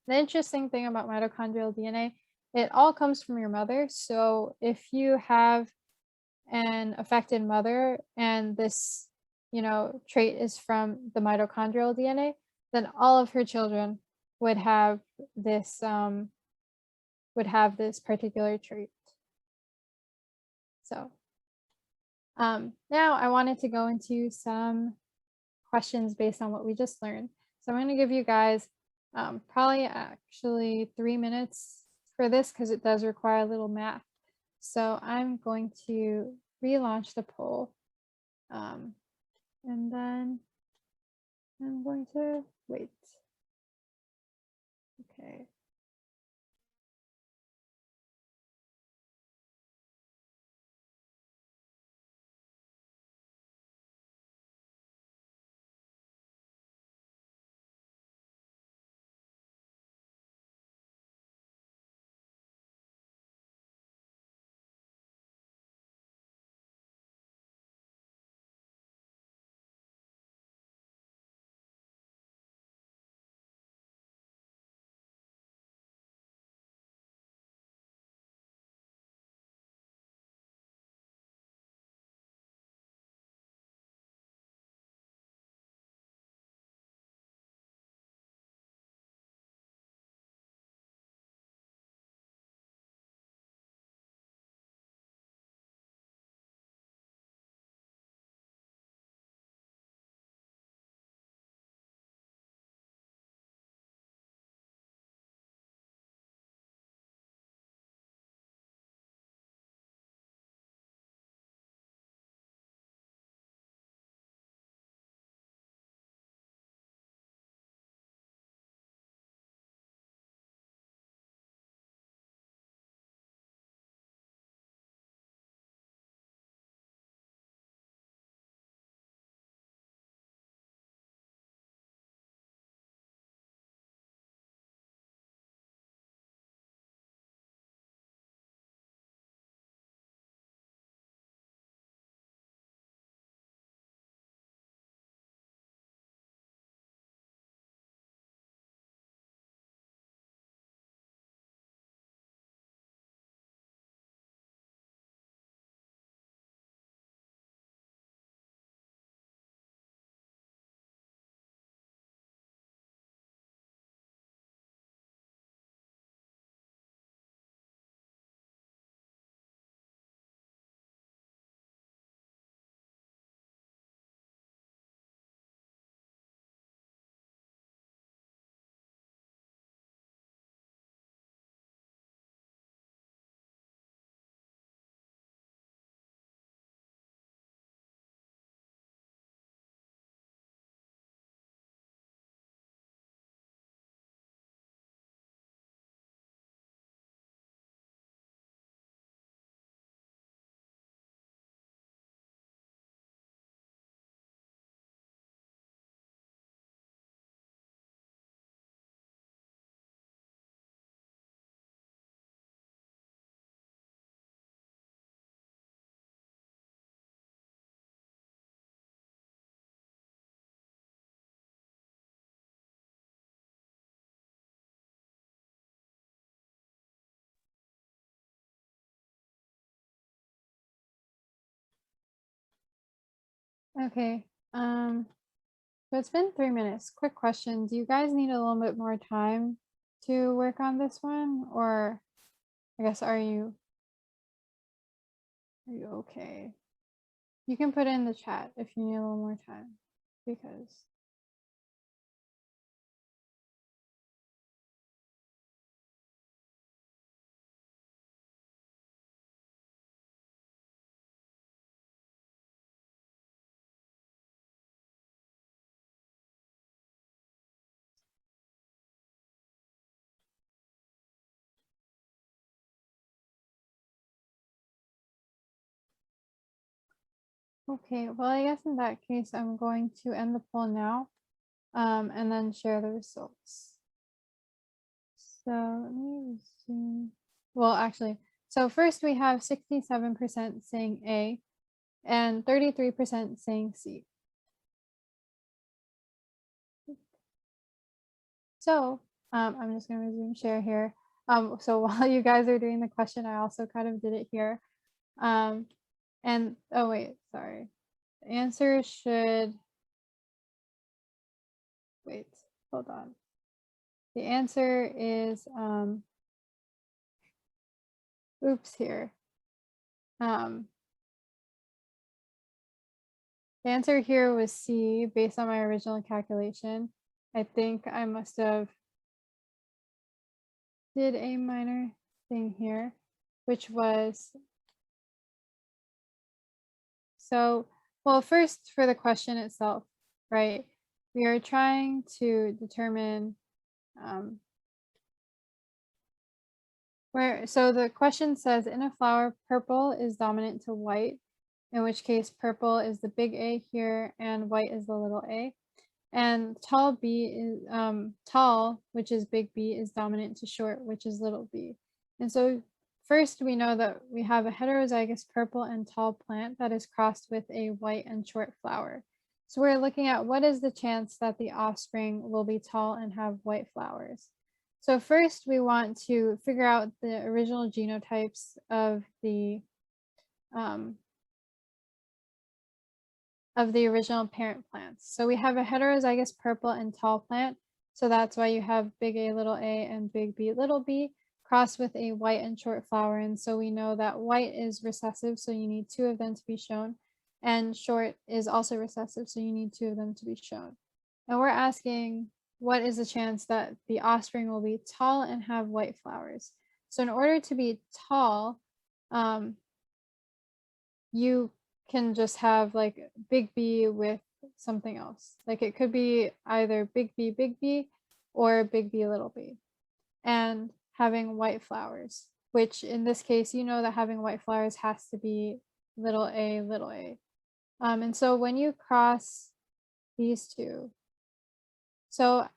the interesting thing about mitochondrial DNA, it all comes from your mother. So if you have an affected mother and this, trait is from the mitochondrial DNA, then all of her children would have this particular trait. So now I wanted to go into some questions based on what we just learned. So I'm going to give you guys probably actually 3 minutes for this because it does require a little math. So I'm going to relaunch the poll. And then I'm going to wait. Okay. Okay. So it's been 3 minutes. Quick question. Do you guys need a little bit more time to work on this one? Or I guess are you okay? You can put in the chat if you need a little more time because Okay, well, I guess in that case, I'm going to end the poll now, and then share the results. So let me resume. Well, actually, so first we have 67% saying A and 33% saying C. So I'm just going to resume share here. So while you guys are doing the question, I also kind of did it here. And oh wait, sorry. The answer should, wait, hold on. The answer is, oops here. The answer here was C based on my original calculation. I think I must have did a minor thing here, which was, so, well, first for the question itself, right? We are trying to determine so the question says, in a flower, purple is dominant to white, in which case purple is the big A here and white is the little a. And tall B is tall, which is big B, is dominant to short, which is little b. And so first we know that we have a heterozygous purple and tall plant that is crossed with a white and short flower. So we're looking at what is the chance that the offspring will be tall and have white flowers. So first we want to figure out the original genotypes of the original parent plants. So we have a heterozygous purple and tall plant. So that's why you have big A little a and big B little b crossed with a white and short flower. And so we know that white is recessive, so you need two of them to be shown. And short is also recessive, so you need two of them to be shown. And we're asking, what is the chance that the offspring will be tall and have white flowers? So in order to be tall, you can just have like big B with something else. Like it could be either big B or big B little b, and having white flowers, which in this case, you know that having white flowers has to be little a little a. And so when you cross these two, so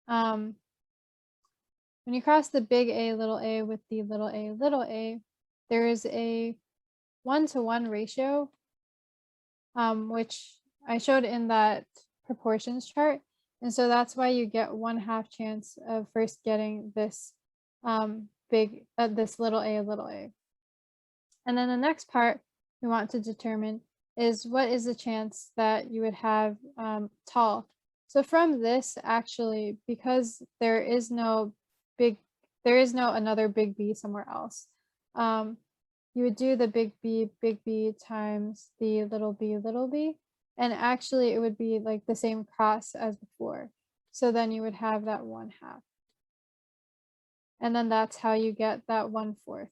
when you cross the big A little a with the little a, there is a 1-to-1 ratio, which I showed in that proportions chart. And so that's why you get 1/2 chance of first getting this this little a. And then the next part we want to determine is what is the chance that you would have tall. So from this, actually, because there is no another big B somewhere else, you would do the big B times the little b, and actually it would be like the same cross as before. So then you would have that 1/2. And then that's how you get that 1/4.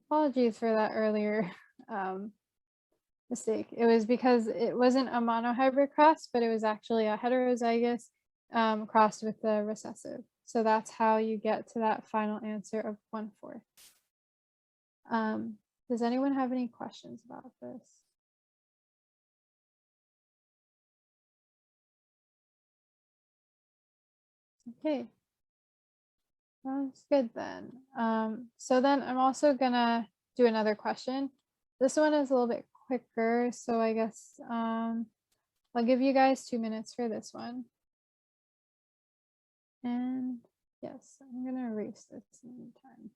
Apologies for that earlier mistake. It was because it wasn't a monohybrid cross, but it was actually a heterozygous crossed with the recessive. So that's how you get to that final answer of 1/4. Does anyone have any questions about this? Okay, sounds good then. So then I'm also gonna do another question. This one is a little bit quicker, so I guess I'll give you guys 2 minutes for this one. And yes, I'm gonna erase this in the meantime.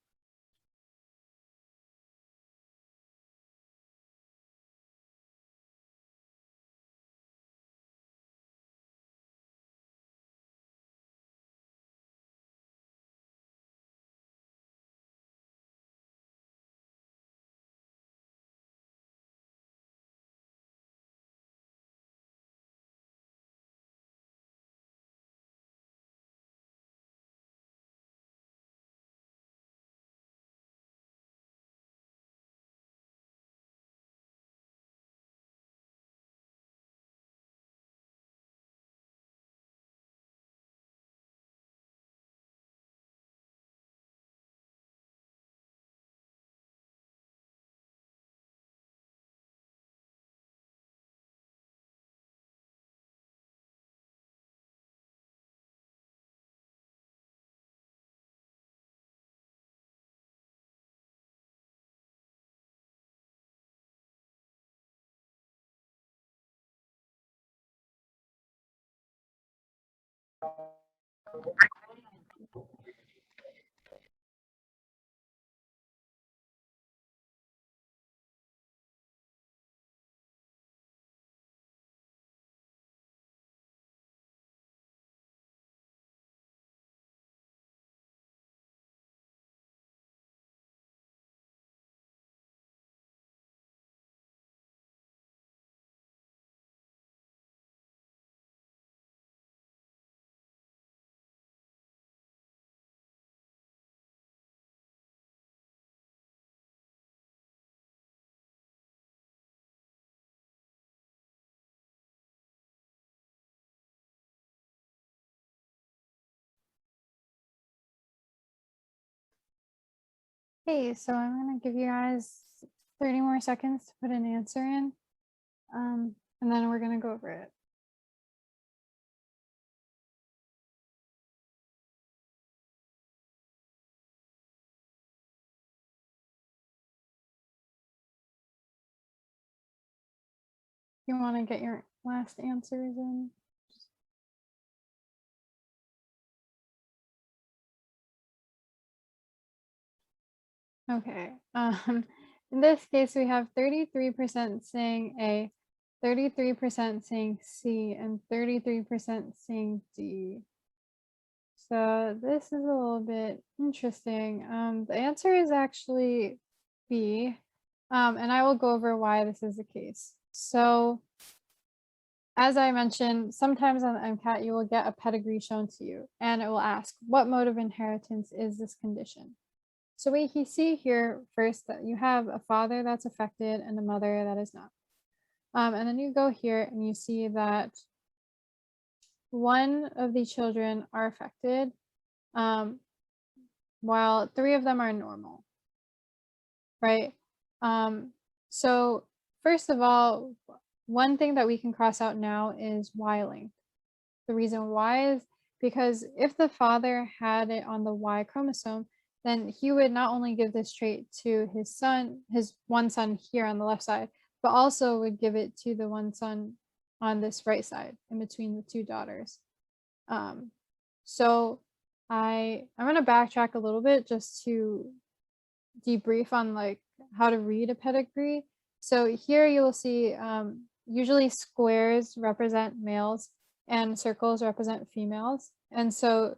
Okay, so I'm gonna give you guys 30 more seconds to put an answer in, and then we're gonna go over it. You want to get your last answers in? Okay. In this case, we have 33% saying A, 33% saying C, and 33% saying D. So this is a little bit interesting. The answer is actually B, and I will go over why this is the case. So as I mentioned, sometimes on the MCAT, you will get a pedigree shown to you, and it will ask, what mode of inheritance is this condition? So we see here first that you have a father that's affected and a mother that is not. And then you go here and you see that one of the children are affected, while 3 of them are normal, right? So first of all, one thing that we can cross out now is Y length. The reason why is because if the father had it on the Y chromosome, then he would not only give this trait to his son, his one son here on the left side, but also would give it to the one son on this right side in between the 2 daughters. So I'm going to backtrack a little bit just to debrief on like how to read a pedigree. So here you'll see usually squares represent males and circles represent females. And so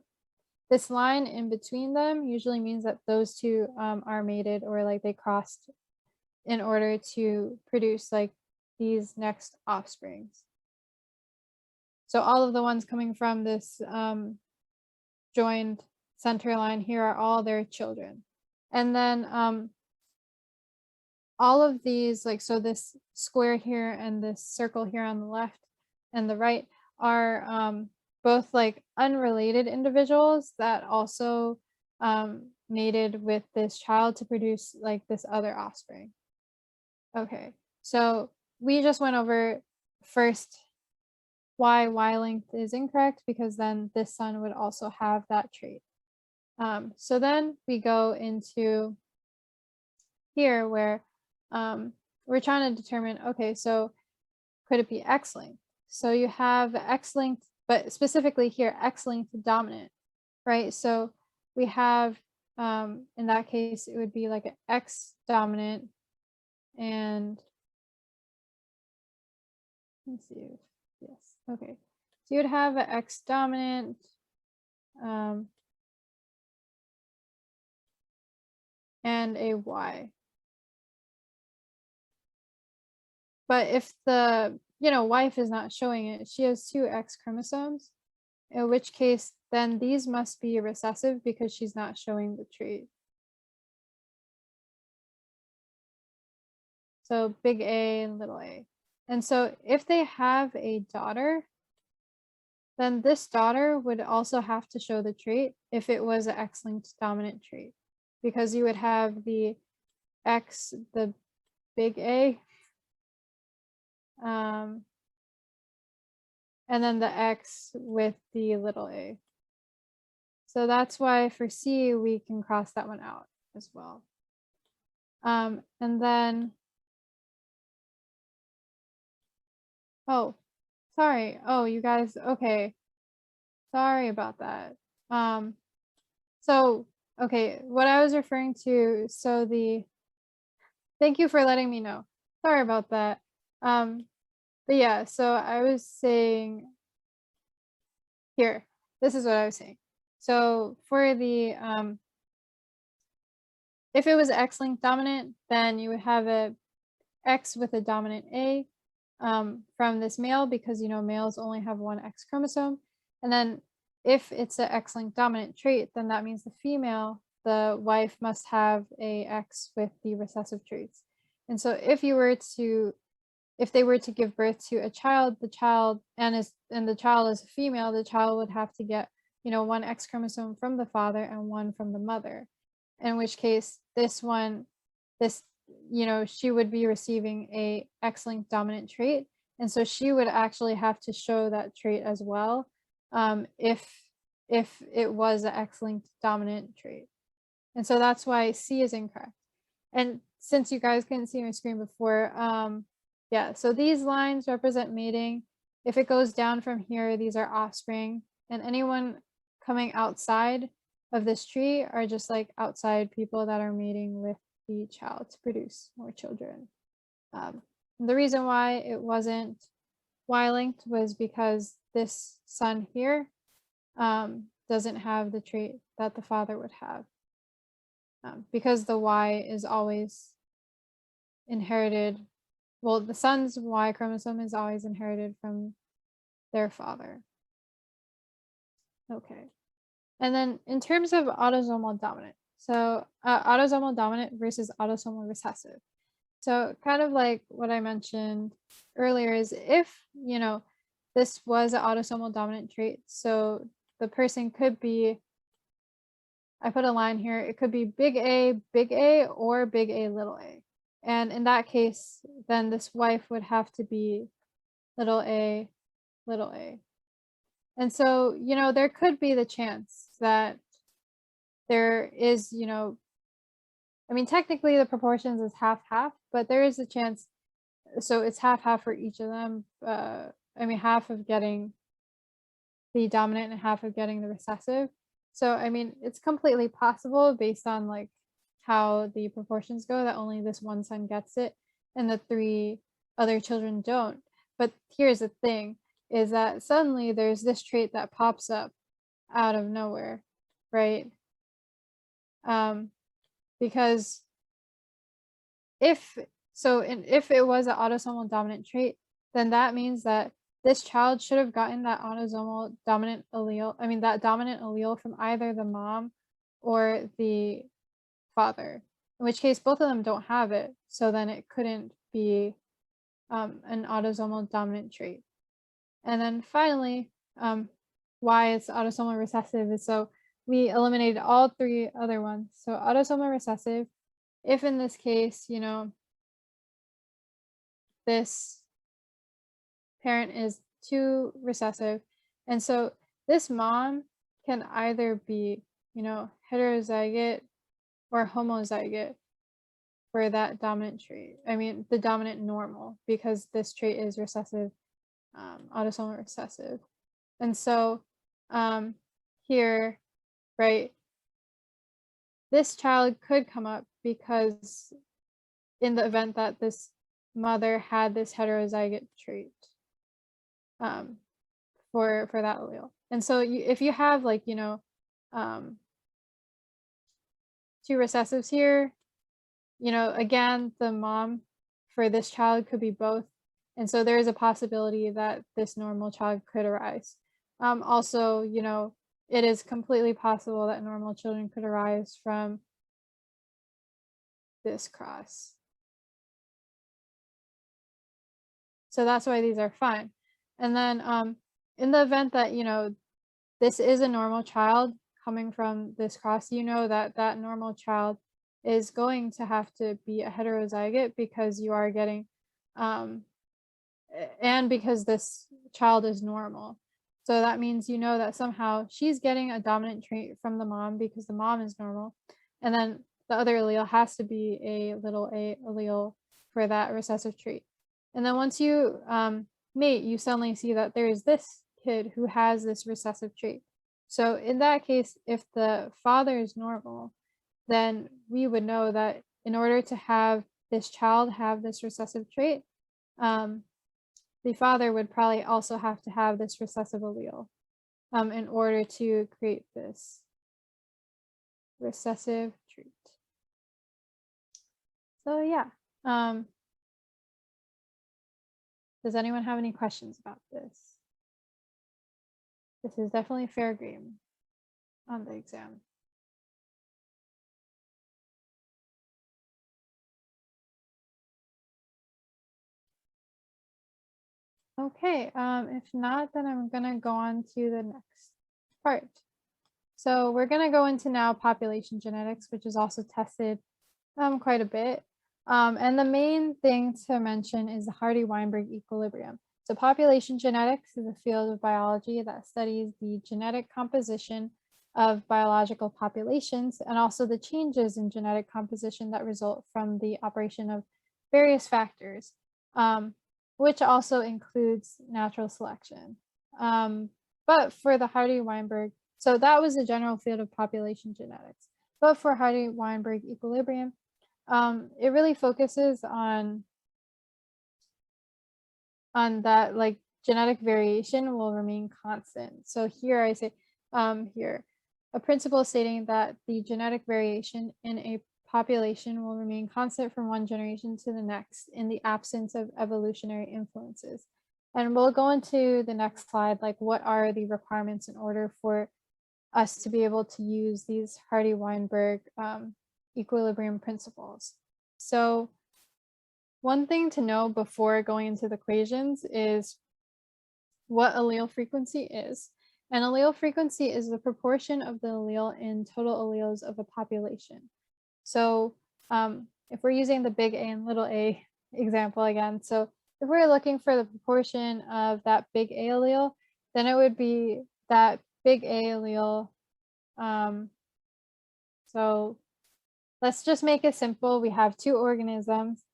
this line in between them usually means that those two are mated or like they crossed in order to produce like these next offsprings. So all of the ones coming from this joined center line here are all their children. And then all of these, like, so this square here and this circle here on the left and the right are both like unrelated individuals that also mated with this child to produce like this other offspring. Okay, so we just went over first why Y length is incorrect, because then this son would also have that trait. So then we go into here where we're trying to determine, okay, so could it be X-linked? So you have X-linked, but specifically here, X-linked dominant, right? So we have, in that case, it would be like an X dominant, and let's see, yes, okay. So you would have an X dominant, and a Y. But if the, wife is not showing it, she has 2 X chromosomes, in which case then these must be recessive because she's not showing the trait. So big A and little a. And so if they have a daughter, then this daughter would also have to show the trait if it was an X-linked dominant trait, because you would have the X, the big A, and then the X with the little a. So that's why for C, we can cross that one out as well. And then, oh, sorry. Oh, you guys, okay. Sorry about that. So, okay, what I was referring to, so thank you for letting me know. Sorry about that. Um, but yeah, so I was saying here, this is what I was saying. So for if it was X-linked dominant, then you would have a X with a dominant A from this male because, males only have one X chromosome. And then if it's an X-linked dominant trait, then that means the female, the wife, must have a X with the recessive traits. And so if they were to give birth to a child, the child and the child is a female, the child would have to get, one X chromosome from the father and one from the mother. In which case she would be receiving a X-linked dominant trait. And so she would actually have to show that trait as well, if it was an X-linked dominant trait. And so that's why C is incorrect. And since you guys couldn't see my screen before, yeah, so these lines represent mating. If it goes down from here, these are offspring. And anyone coming outside of this tree are just like outside people that are mating with the child to produce more children. The reason why it wasn't Y-linked was because this son here doesn't have the trait that the father would have. Because the Y is always inherited, well, the son's Y chromosome is always inherited from their father. Okay. And then in terms of autosomal dominant, so autosomal dominant versus autosomal recessive. So kind of like what I mentioned earlier is if, this was an autosomal dominant trait, so the person could be, I put a line here, it could be big A, or big A, little a. And in that case, then this wife would have to be little a, little a. And so, there could be the chance that there is, I mean, technically the proportions is half-half, but there is a chance, so it's half-half for each of them. I mean, half of getting the dominant and half of getting the recessive. So, I mean, it's completely possible based on like how the proportions go that only this one son gets it and the 3 other children don't. But here's the thing, is that suddenly there's this trait that pops up out of nowhere, right? Because if it was an autosomal dominant trait, then that means that this child should have gotten that autosomal dominant allele, that dominant allele from either the mom or the father, in which case both of them don't have it, so then it couldn't be an autosomal dominant trait. And then finally, why it's autosomal recessive is so we eliminated all 3 other ones. So autosomal recessive, if in this case, this parent is 2 recessive, and so this mom can either be, heterozygote or homozygote for that dominant trait. I mean, the dominant normal, because this trait is recessive, autosomal recessive. And so here, right, this child could come up because in the event that this mother had this heterozygote trait for that allele. And so if you have like, 2 recessives here, again, the mom for this child could be both. And so there is a possibility that this normal child could arise. Also, it is completely possible that normal children could arise from this cross. So that's why these are fine. And then in the event that, this is a normal child coming from this cross, that normal child is going to have to be a heterozygote because you are getting, and because this child is normal. So that means that somehow she's getting a dominant trait from the mom because the mom is normal. And then the other allele has to be a little a allele for that recessive trait. And then once you mate, you suddenly see that there is this kid who has this recessive trait. So in that case, if the father is normal, then we would know that in order to have this child have this recessive trait, the father would probably also have to have this recessive allele in order to create this recessive trait. So yeah, does anyone have any questions about this? This is definitely fair game on the exam. Okay, if not, then I'm gonna go on to the next part. So we're gonna go into now population genetics, which is also tested quite a bit. And the main thing to mention is the Hardy-Weinberg equilibrium. So population genetics is a field of biology that studies the genetic composition of biological populations and also the changes in genetic composition that result from the operation of various factors, which also includes natural selection. But for the Hardy-Weinberg, so that was the general field of population genetics. But for Hardy-Weinberg equilibrium, it really focuses on that, like, genetic variation will remain constant. So here I say here a principle stating that the genetic variation in a population will remain constant from one generation to the next in the absence of evolutionary influences. And we'll go into the next slide, like what are the requirements in order for us to be able to use these Hardy-Weinberg equilibrium principles. So one thing to know before going into the equations is what allele frequency is. And allele frequency is the proportion of the allele in total alleles of a population. So if we're using the big A and little a example again, so if we're looking for the proportion of that big A allele, then it would be that big A allele. So let's just make it simple. We have two organisms.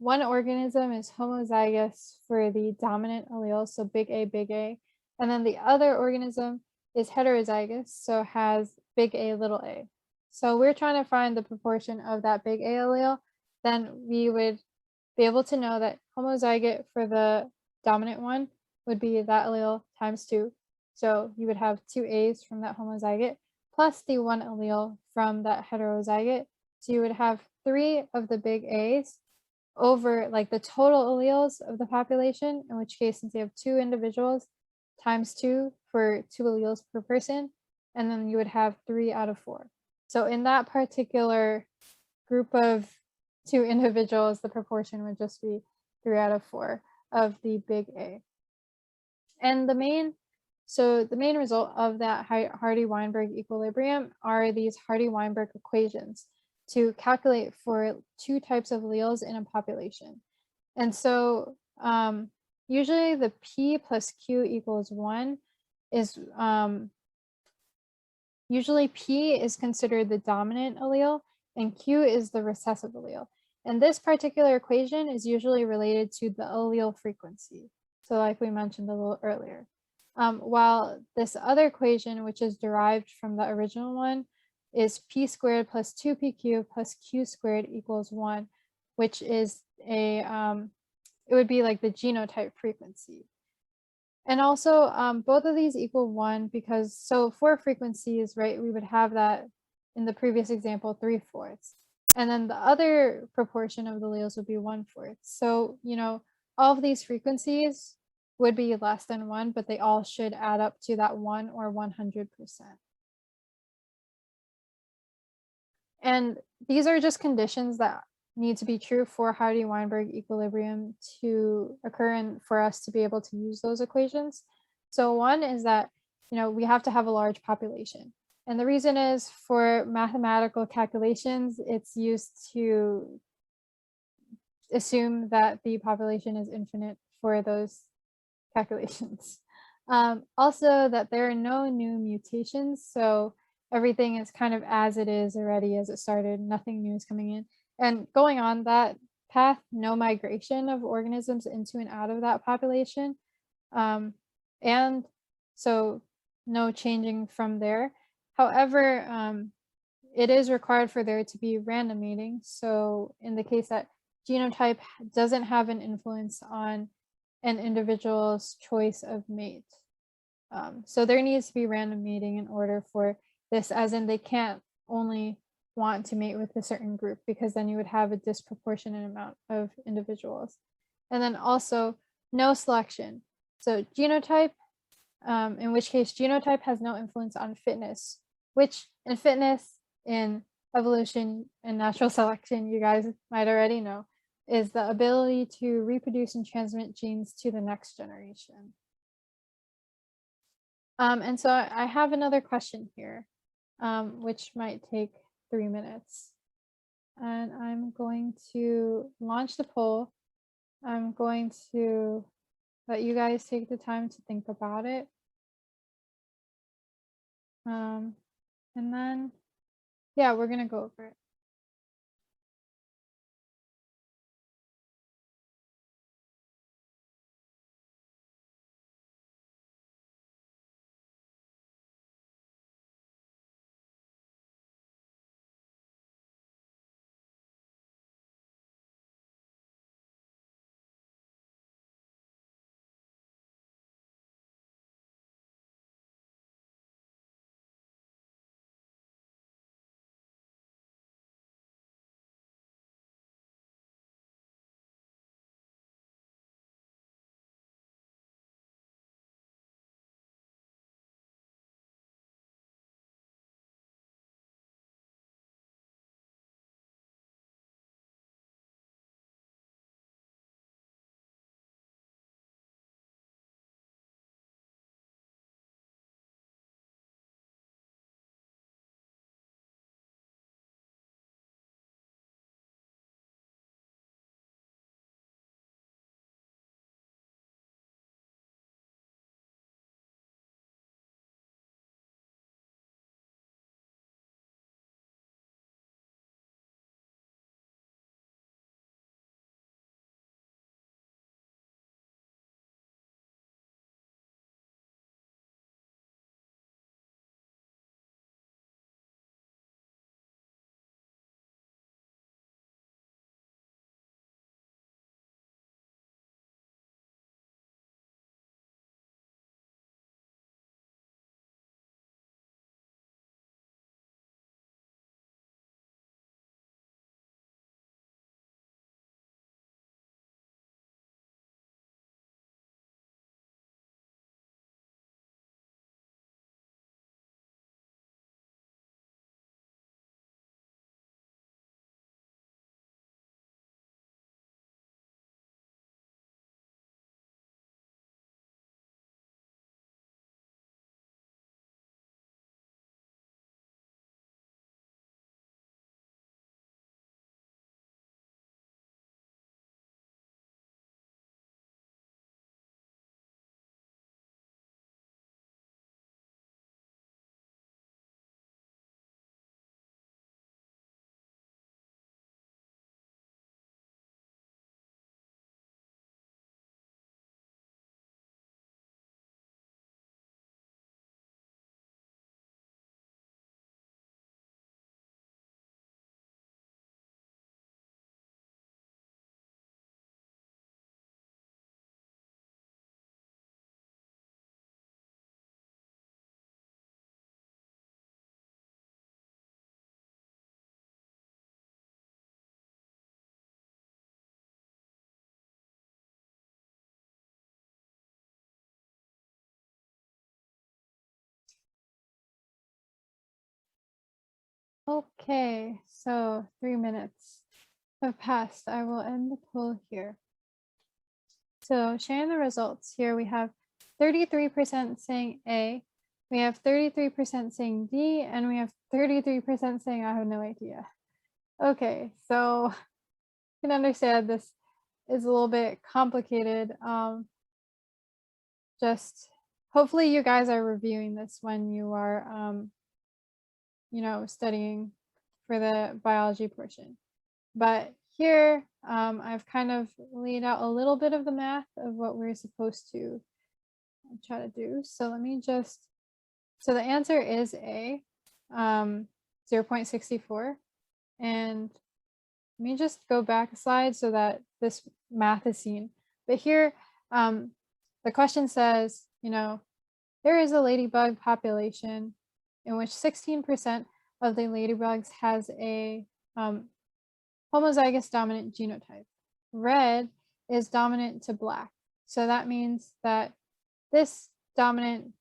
One organism is homozygous for the dominant allele, so big A, and then the other organism is heterozygous, so has big A, little a. So we're trying to find the proportion of that big A allele, then we would be able to know that homozygote for the dominant one would be that allele times 2. So you would have 2 A's from that homozygote plus the 1 allele from that heterozygote. So you would have 3 of the big A's over like the total alleles of the population, in which case, since you have 2 individuals, times 2 for 2 alleles per person, and then you would have 3 out of 4. So in that particular group of 2 individuals, the proportion would just be 3 out of 4 of the big A. And the main result of that Hardy-Weinberg equilibrium are these Hardy-Weinberg equations to calculate for 2 types of alleles in a population. And so usually the P plus Q equals 1 is, usually P is considered the dominant allele and Q is the recessive allele. And this particular equation is usually related to the allele frequency. So like we mentioned a little earlier. While this other equation, which is derived from the original one, is P squared plus 2PQ plus Q squared equals 1, which is a, it would be like the genotype frequency. And also both of these equal 1 because, so for frequencies, right, we would have that in the previous example, 3/4. And then the other proportion of the alleles would be 1/4. So, you know, all of these frequencies would be less than 1, but they all should add up to that 1 or 100%. And these are just conditions that need to be true for Hardy-Weinberg equilibrium to occur and for us to be able to use those equations. So one is that, you know, we have to have a large population. And the reason is for mathematical calculations, it's used to assume that the population is infinite for those calculations. Also that there are no new mutations. So everything is kind of as it is already as it started, nothing new is coming in. And going on that path, no migration of organisms into and out of that population. And so no changing from there. However, it is required for there to be random mating. So in the case that genotype doesn't have an influence on an individual's choice of mate. So there needs to be random mating in order for this, as in they can't only want to mate with a certain group, because then you would have a disproportionate amount of individuals. And then also no selection. So genotype, in which case genotype has no influence on fitness, which in fitness, in evolution and natural selection, you guys might already know, is the ability to reproduce and transmit genes to the next generation. And so I have another question here, which might take 3 minutes. And I'm going to launch the poll. I'm going to let you guys take the time to think about it. And then, yeah, we're going to go over it. Okay, so 3 minutes have passed. I will end the poll here. So sharing the results here, we have 33% saying A, we have 33% saying D, and we have 33% saying I have no idea. Okay, so you can understand this is a little bit complicated. Just hopefully you guys are reviewing this when you are studying for the biology portion. But here, I've kind of laid out a little bit of the math of what we're supposed to I'll try to do. So let me just, so the answer is A, 0.64. And let me just go back a slide so that this math is seen. But here, the question says, you know, there is a ladybug population in which 16% of the ladybugs has a homozygous dominant genotype. Red is dominant to black. So that means that this dominant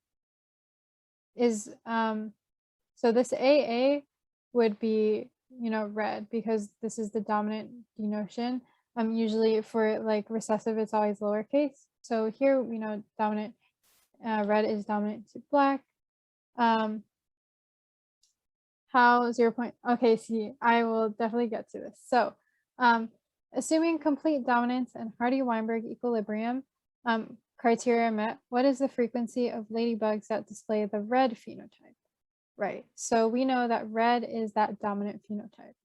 is, so this AA would be, you know, red because this is the dominant denotion. Usually for like recessive, it's always lowercase. So here, you know, dominant, red is dominant to black. How 0. Okay, see, I will definitely get to this. So, assuming complete dominance and Hardy-Weinberg equilibrium criteria met, what is the frequency of ladybugs that display the red phenotype? Right, so we know that red is that dominant phenotype.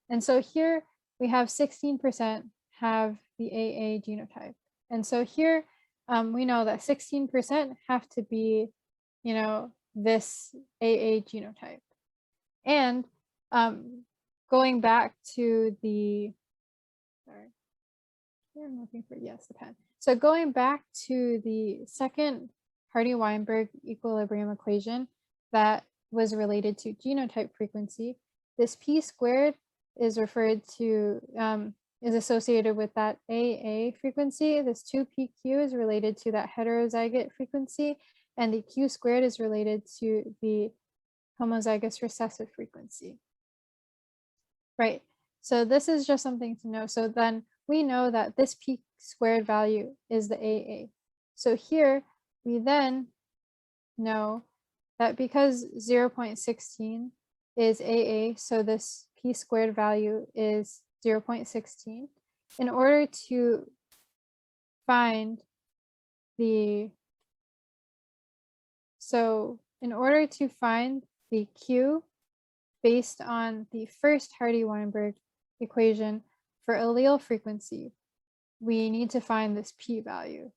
And so here we have 16% have the AA genotype. And so here we know that 16% have to be, you know, this AA genotype. And going back to the, sorry, I'm looking for, yes, the pen. So going back to the second Hardy-Weinberg equilibrium equation that was related to genotype frequency, this p squared is referred to, is associated with that AA frequency. This 2pq is related to that heterozygote frequency, and the q squared is related to the homozygous recessive frequency. Right, so this is just something to know. So then we know that this p squared value is the AA. So here we then know that because 0.16 is AA, so this p squared value is 0.16. In order to find the, so in order to find the Q based on the first Hardy-Weinberg equation for allele frequency, we need to find this p value.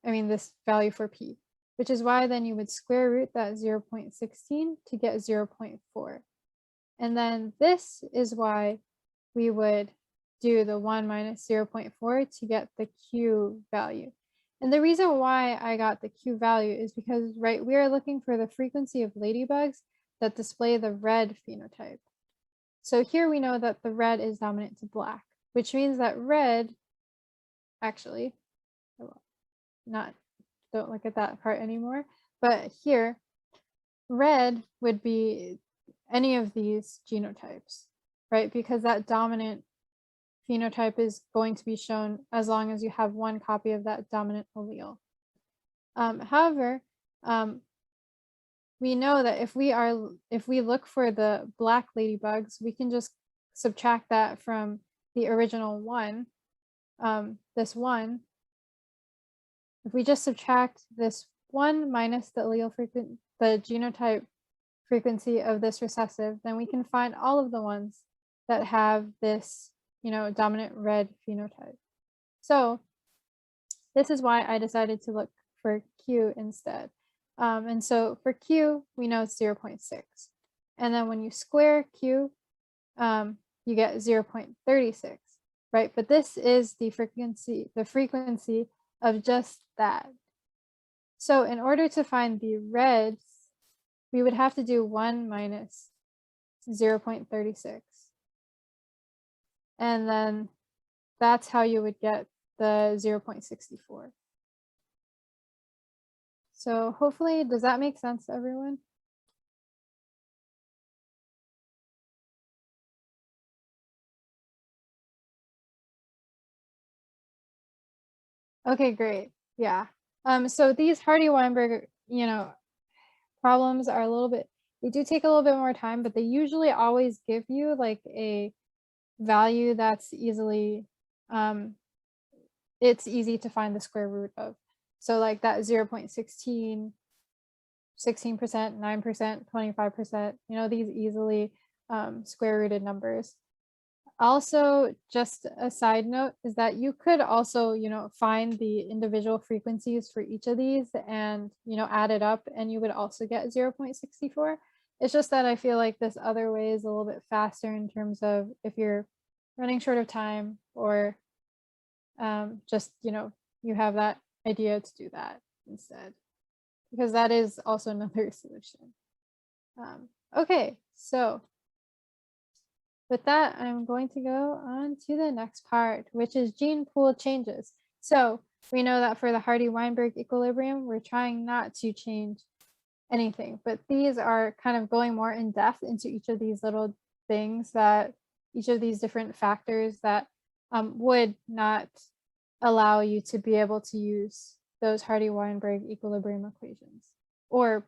I mean, this value for p, which is why then you would square root that 0.16 to get 0.4. And then this is why we would do the 1 minus 0.4 to get the Q value. And the reason why I got the Q value is because, right, we are looking for the frequency of ladybugs that display the red phenotype. So here we know that the red is dominant to black, which means that red, actually, don't look at that part anymore, but here, red would be any of these genotypes, right? Because that dominant phenotype is going to be shown as long as you have one copy of that dominant allele. However, we know that if we look for the black ladybugs, we can just subtract that from the original one, this one. If we just subtract this one minus the allele frequency, the genotype frequency of this recessive, then we can find all of the ones that have this, you know, dominant red phenotype. So this is why I decided to look for Q instead. And so for Q, we know it's 0.6. And then when you square Q, you get 0.36, right? But this is the frequency of just that. So in order to find the reds, we would have to do 1 minus 0.36. And then that's how you would get the 0.64. So hopefully, does that make sense to everyone? Okay, great. Yeah. So these Hardy-Weinberg, you know, problems are a little bit, they do take a little bit more time, but they usually always give you like a value that's easily, it's easy to find the square root of. So like that 0.16, 16%, 9%, 25%, you know, these easily square rooted numbers. Also, just a side note is that you could also, find the individual frequencies for each of these and, add it up and you would also get 0.64. It's just that I feel like this other way is a little bit faster in terms of if you're running short of time or just, you have that idea to do that instead, because that is also another solution. Okay, so with that, I'm going to go on to the next part, which is gene pool changes. So we know that for the Hardy-Weinberg equilibrium, we're trying not to change anything, but these are kind of going more in depth into each of these little things that each of these different factors that would not allow you to be able to use those Hardy-Weinberg equilibrium equations or,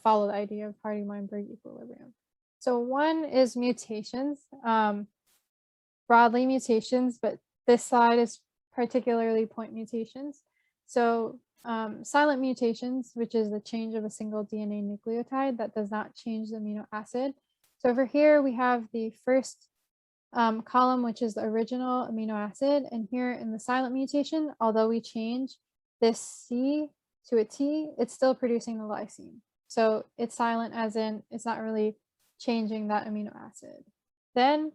follow the idea of Hardy-Weinberg equilibrium. So one is mutations, broadly mutations, but this slide is particularly point mutations. So silent mutations, which is the change of a single DNA nucleotide that does not change the amino acid. So over here we have the first column, which is the original amino acid. And here in the silent mutation, although we change this C to a T, it's still producing the lysine. So it's silent as in it's not really changing that amino acid. Then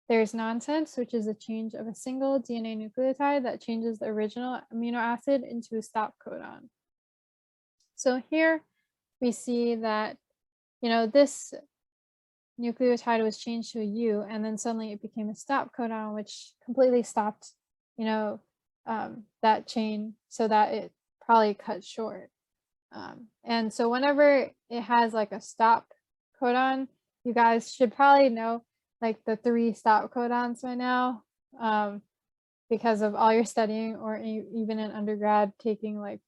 there's nonsense, which is a change of a single DNA nucleotide that changes the original amino acid into a stop codon. So here we see that, this nucleotide was changed to a U and then suddenly it became a stop codon, which completely stopped, that chain so that it probably cut short. And so whenever it has like a stop codon, you guys should probably know like the 3 stop codons by now, because of all your studying or even in undergrad taking like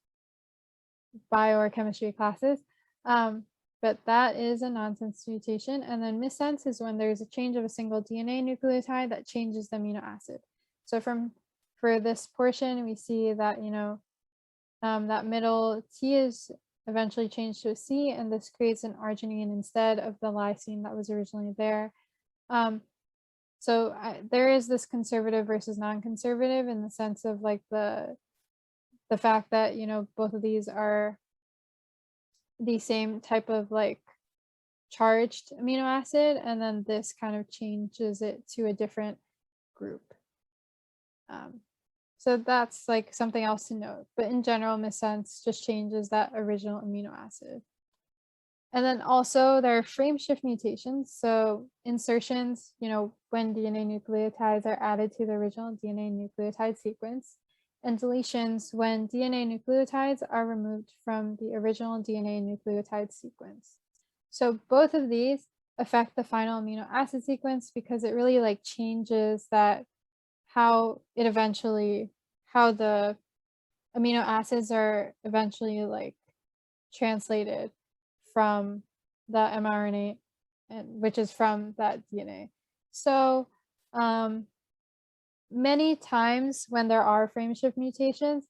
bio or chemistry classes. But that is a nonsense mutation. And then missense is when there's a change of a single DNA nucleotide that changes the amino acid. So for this portion, we see that, that middle T is eventually changed to a C, and this creates an arginine instead of the lysine that was originally there. So there is this conservative versus non-conservative in the sense of like the fact that, both of these are the same type of like charged amino acid, and then this kind of changes it to a different group. So that's like something else to note, but in general, missense just changes that original amino acid. And then also there are frame shift mutations. So insertions, when DNA nucleotides are added to the original DNA nucleotide sequence, and deletions when DNA nucleotides are removed from the original DNA nucleotide sequence. So both of these affect the final amino acid sequence because it really like changes that how the amino acids are eventually like translated from the mRNA, which is from that DNA. So many times when there are frame shift mutations,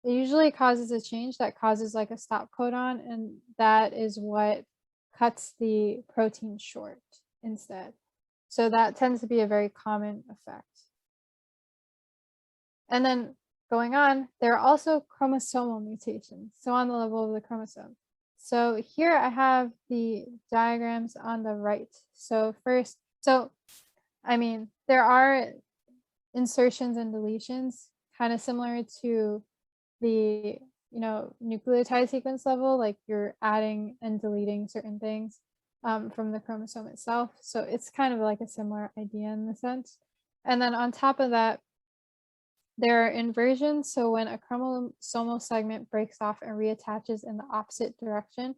it usually causes a change that causes like a stop codon, and that is what cuts the protein short instead. So that tends to be a very common effect. And then going on, there are also chromosomal mutations, so on the level of the chromosome. So here I have the diagrams on the right. So first, there are insertions and deletions kind of similar to the, nucleotide sequence level, like you're adding and deleting certain things from the chromosome itself. So it's kind of like a similar idea in the sense. And then on top of that, there are inversions. So when a chromosomal segment breaks off and reattaches in the opposite direction.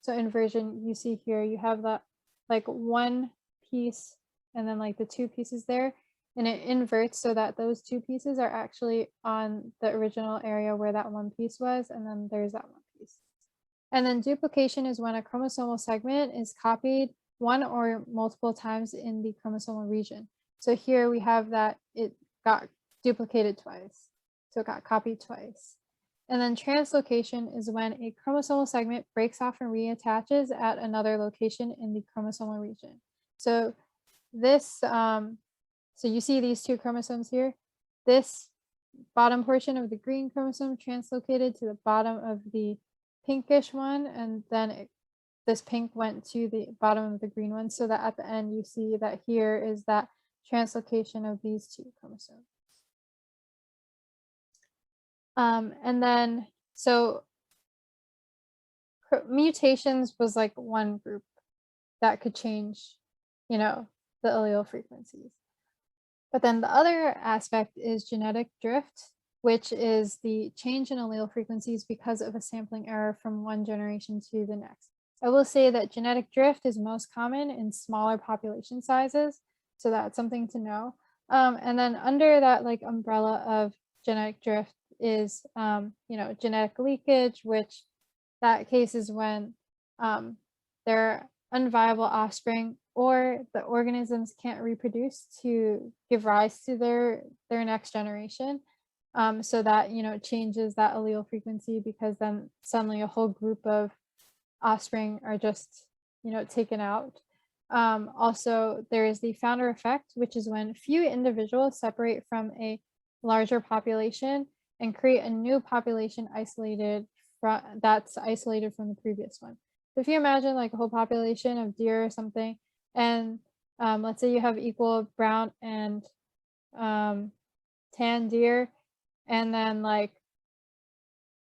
So inversion, you see here, you have that like one piece and then like the 2 pieces there, and it inverts so that those 2 pieces are actually on the original area where that 1 piece was, and then there's that 1 piece. And then duplication is when a chromosomal segment is copied 1 or multiple times in the chromosomal region. So here we have that it got duplicated twice, so it got copied twice. And then translocation is when a chromosomal segment breaks off and reattaches at another location in the chromosomal region. So this So you see these two chromosomes here. This bottom portion of the green chromosome translocated to the bottom of the pinkish one, and then this pink went to the bottom of the green one, so that at the end you see that here is that translocation of these two chromosomes. And then, so mutations was like one group that could change, you know, the allele frequencies. But then the other aspect is genetic drift, which is the change in allele frequencies because of a sampling error from one generation to the next. I will say that genetic drift is most common in smaller population sizes, so that's something to know. And then under that like umbrella of genetic drift is, you know, genetic leakage, which that case is when there are unviable offspring or the organisms can't reproduce to give rise to their next generation. So that, you know, changes that allele frequency, because then suddenly a whole group of offspring are just, you know, taken out. Also, there is the founder effect, which is when few individuals separate from a larger population and create a new population that's isolated from the previous one. So if you imagine like a whole population of deer or something, and let's say you have equal brown and tan deer, and then like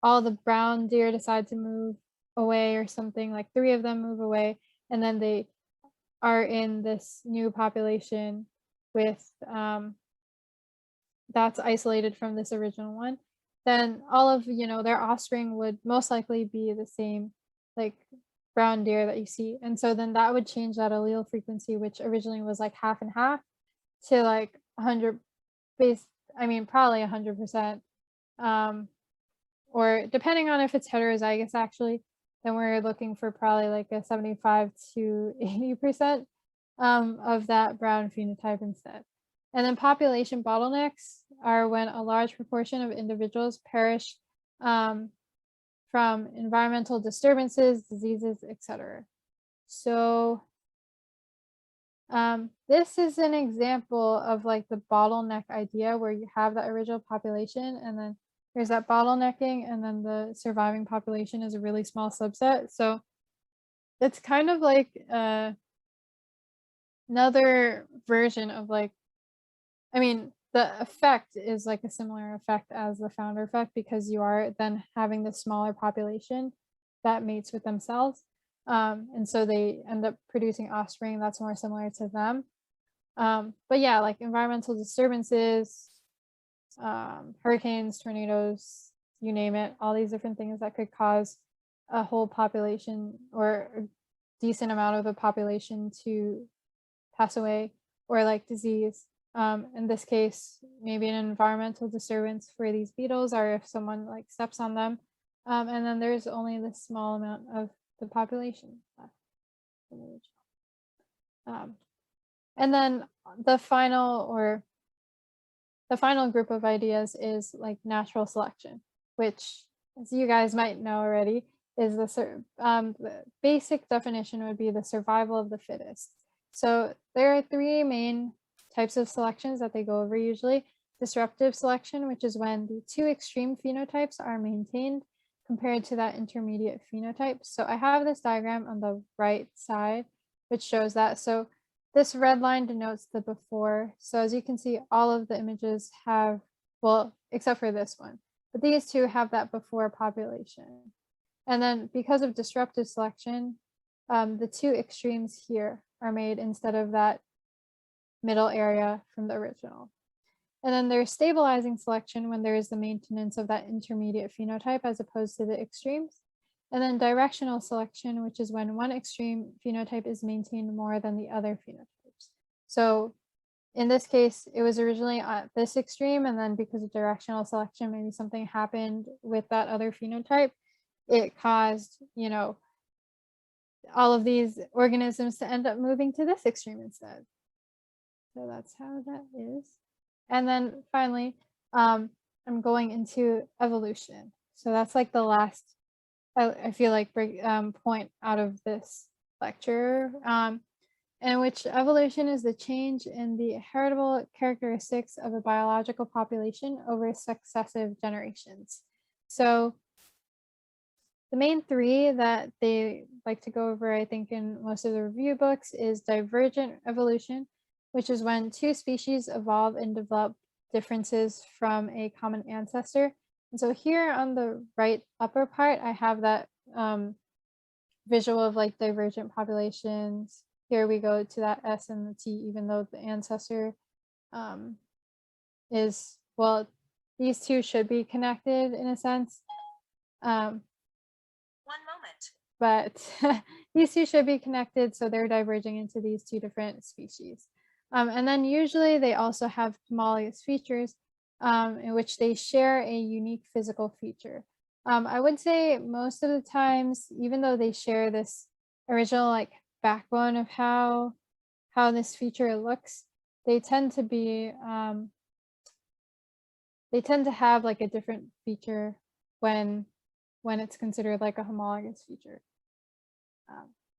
all the brown deer decide to move away or something, like 3 of them move away, and then they are in this new population with that's isolated from this original one, then all of, you know, their offspring would most likely be the same like brown deer that you see. And so then that would change that allele frequency, which originally was like half and half, to like 100 probably 100%. Or depending on if it's heterozygous, actually, then we're looking for probably like a 75 to 80% of that brown phenotype instead. And then population bottlenecks are when a large proportion of individuals perish from environmental disturbances, diseases, etc. So this is an example of like the bottleneck idea, where you have that original population and then there's that bottlenecking, and then the surviving population is a really small subset. So it's kind of like another version of like, I mean, the effect is like a similar effect as the founder effect, because you are then having the smaller population that mates with themselves. And so they end up producing offspring that's more similar to them. But yeah, like environmental disturbances, hurricanes, tornadoes, you name it, all these different things that could cause a whole population or a decent amount of a population to pass away, or like disease. In this case, maybe an environmental disturbance for these beetles, or if someone like steps on them, and then there's only this small amount of the population left. And then the final group of ideas is like natural selection, which, as you guys might know already, is the basic definition would be the survival of the fittest. So there are 3 main types of selections that they go over usually. Disruptive selection, which is when the 2 extreme phenotypes are maintained compared to that intermediate phenotype. So I have this diagram on the right side, which shows that. So this red line denotes the before. So as you can see, all of the images have, well, except for this one, but these 2 have that before population. And then because of disruptive selection, the 2 extremes here are made instead of that middle area from the original. And then there's stabilizing selection, when there is the maintenance of that intermediate phenotype as opposed to the extremes. And then directional selection, which is when one extreme phenotype is maintained more than the other phenotypes. So in this case, it was originally at this extreme, and then because of directional selection, maybe something happened with that other phenotype. It caused, you know, all of these organisms to end up moving to this extreme instead. So that's how that is. And then finally, I'm going into evolution. So that's like the last, I feel like, point out of this lecture. in which evolution is the change in the heritable characteristics of a biological population over successive generations. So the main three that they like to go over, I think, in most of the review books is divergent evolution, which is when two species evolve and develop differences from a common ancestor. And so here on the right upper part, I have that visual of like divergent populations. Here we go to that S and the T, even though the ancestor is, well, these two should be connected in a sense. One moment. But these two should be connected, so they're diverging into these two different species. And then usually they also have homologous features in which they share a unique physical feature. I would say most of the times, even though they share this original like backbone of how this feature looks, they tend to be they tend to have like a different feature when it's considered like a homologous feature.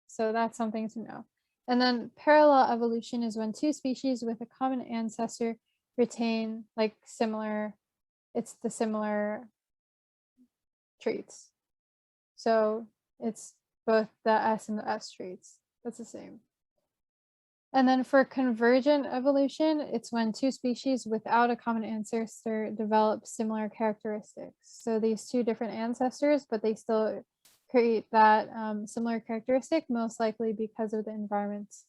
So that's something to know. And then parallel evolution is when two species with a common ancestor retain like similar traits. So it's both the S and the S traits. That's the same. And then for convergent evolution, it's when two species without a common ancestor develop similar characteristics. So these two different ancestors, but they still create that similar characteristic, most likely because of the environments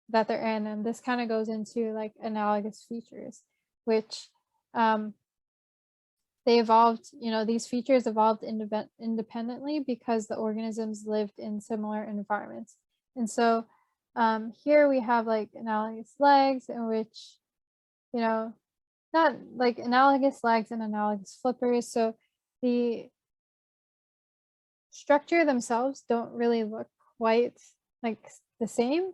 that they're in. And this kind of goes into like analogous features, which they evolved, these features evolved independently because the organisms lived in similar environments. And so here we have like analogous legs in which, not like analogous legs and analogous flippers. So the structure themselves don't really look quite like the same,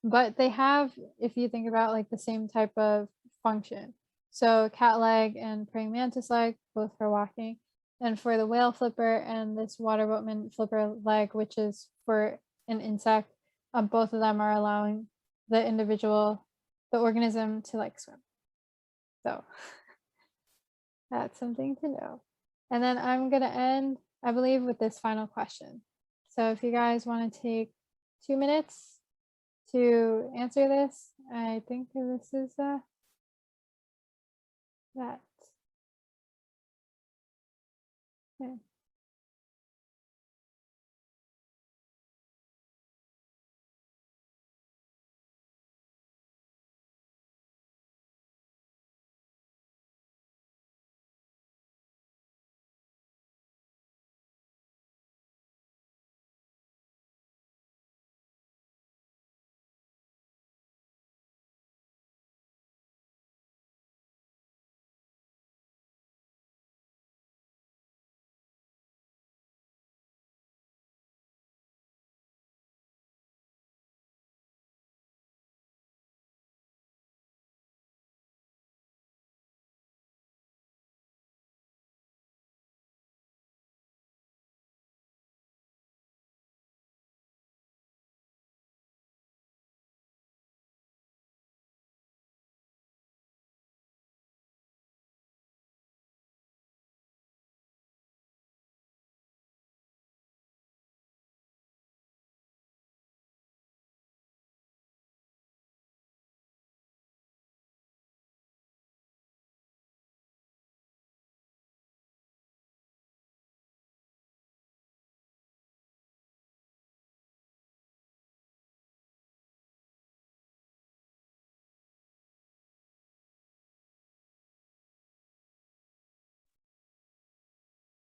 but they have, if you think about like the same type of function. So cat leg and praying mantis leg, both for walking, and for the whale flipper and this water boatman flipper leg, which is for an insect, both of them are allowing the organism to like swim. So that's something to know. And then I'm gonna end, I believe, with this final question. So if you guys want to take 2 minutes to answer this, I think this is that. Okay.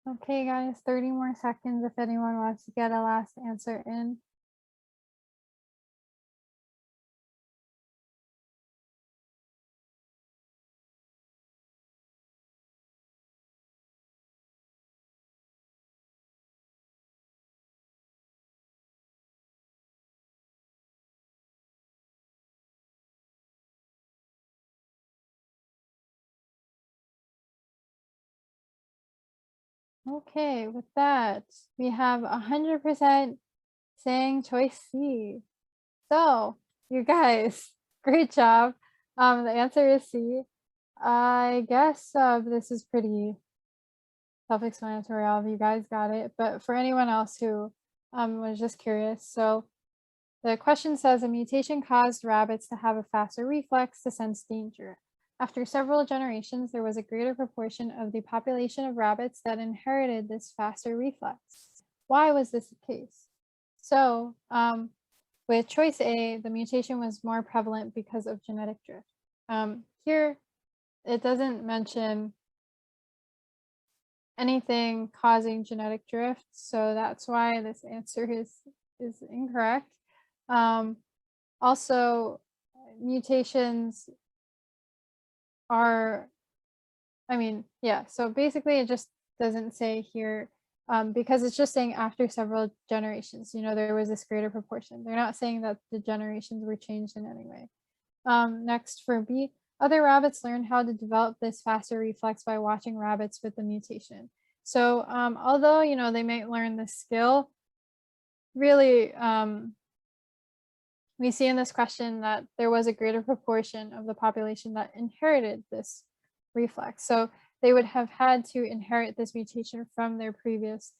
Okay, guys, 30 more seconds if anyone wants to get a last answer in. Okay, with that, we have 100% saying choice C. So You guys, great job. The answer is C. I guess this is pretty self-explanatory. All of you guys got it, but for anyone else who was just curious, so the question says a mutation caused rabbits to have a faster reflex to sense danger. After several generations, there was a greater proportion of the population of rabbits that inherited this faster reflex. Why was this the case? So, with choice A, the mutation was more prevalent because of genetic drift. Here, it doesn't mention anything causing genetic drift, so that's why this answer is incorrect. Also, mutations are, so basically it just doesn't say here, because it's just saying after several generations, there was this greater proportion. They're not saying that the generations were changed in any way. Next for B, other rabbits learned how to develop this faster reflex by watching rabbits with the mutation. So although, they might learn this skill, really, we see in this question that there was a greater proportion of the population that inherited this reflex. So they would have had to inherit this mutation from their previous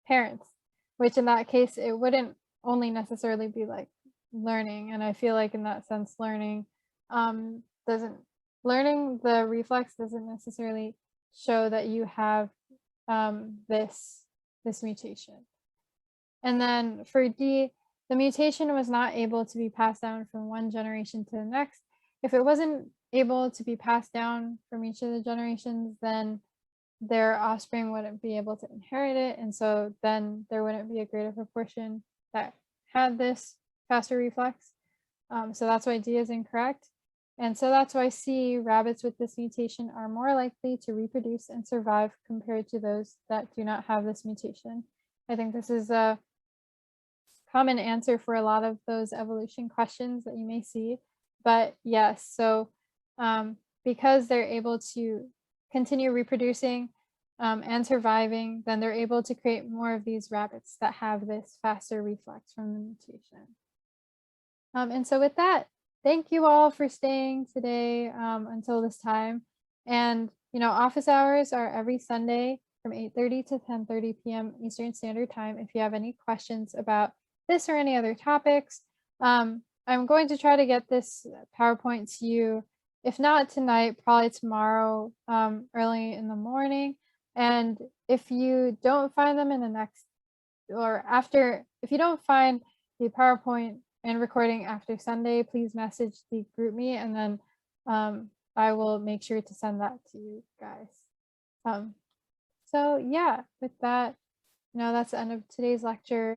parents, which in that case, it wouldn't only necessarily be like learning. And I feel like in that sense, learning the reflex doesn't necessarily show that you have this mutation. And then for D, the mutation was not able to be passed down from one generation to the next. If it wasn't able to be passed down from each of the generations, then their offspring wouldn't be able to inherit it. And so then there wouldn't be a greater proportion that had this faster reflex. So that's why D is incorrect. And so that's why C, rabbits with this mutation are more likely to reproduce and survive compared to those that do not have this mutation. I think this is a common answer for a lot of those evolution questions that you may see. But yes, so because they're able to continue reproducing and surviving, then they're able to create more of these rabbits that have this faster reflex from the mutation. And so with that, thank you all for staying today until this time. And, office hours are every Sunday from 8:30 to 10:30 p.m. Eastern Standard Time. If you have any questions about this or any other topics, I'm going to try to get this PowerPoint to you, if not tonight, probably tomorrow, early in the morning. And if you don't find them in the next, or after, if you don't find the PowerPoint and recording after Sunday, please message the group me, and then I will make sure to send that to you guys. So yeah, with that, that's the end of today's lecture.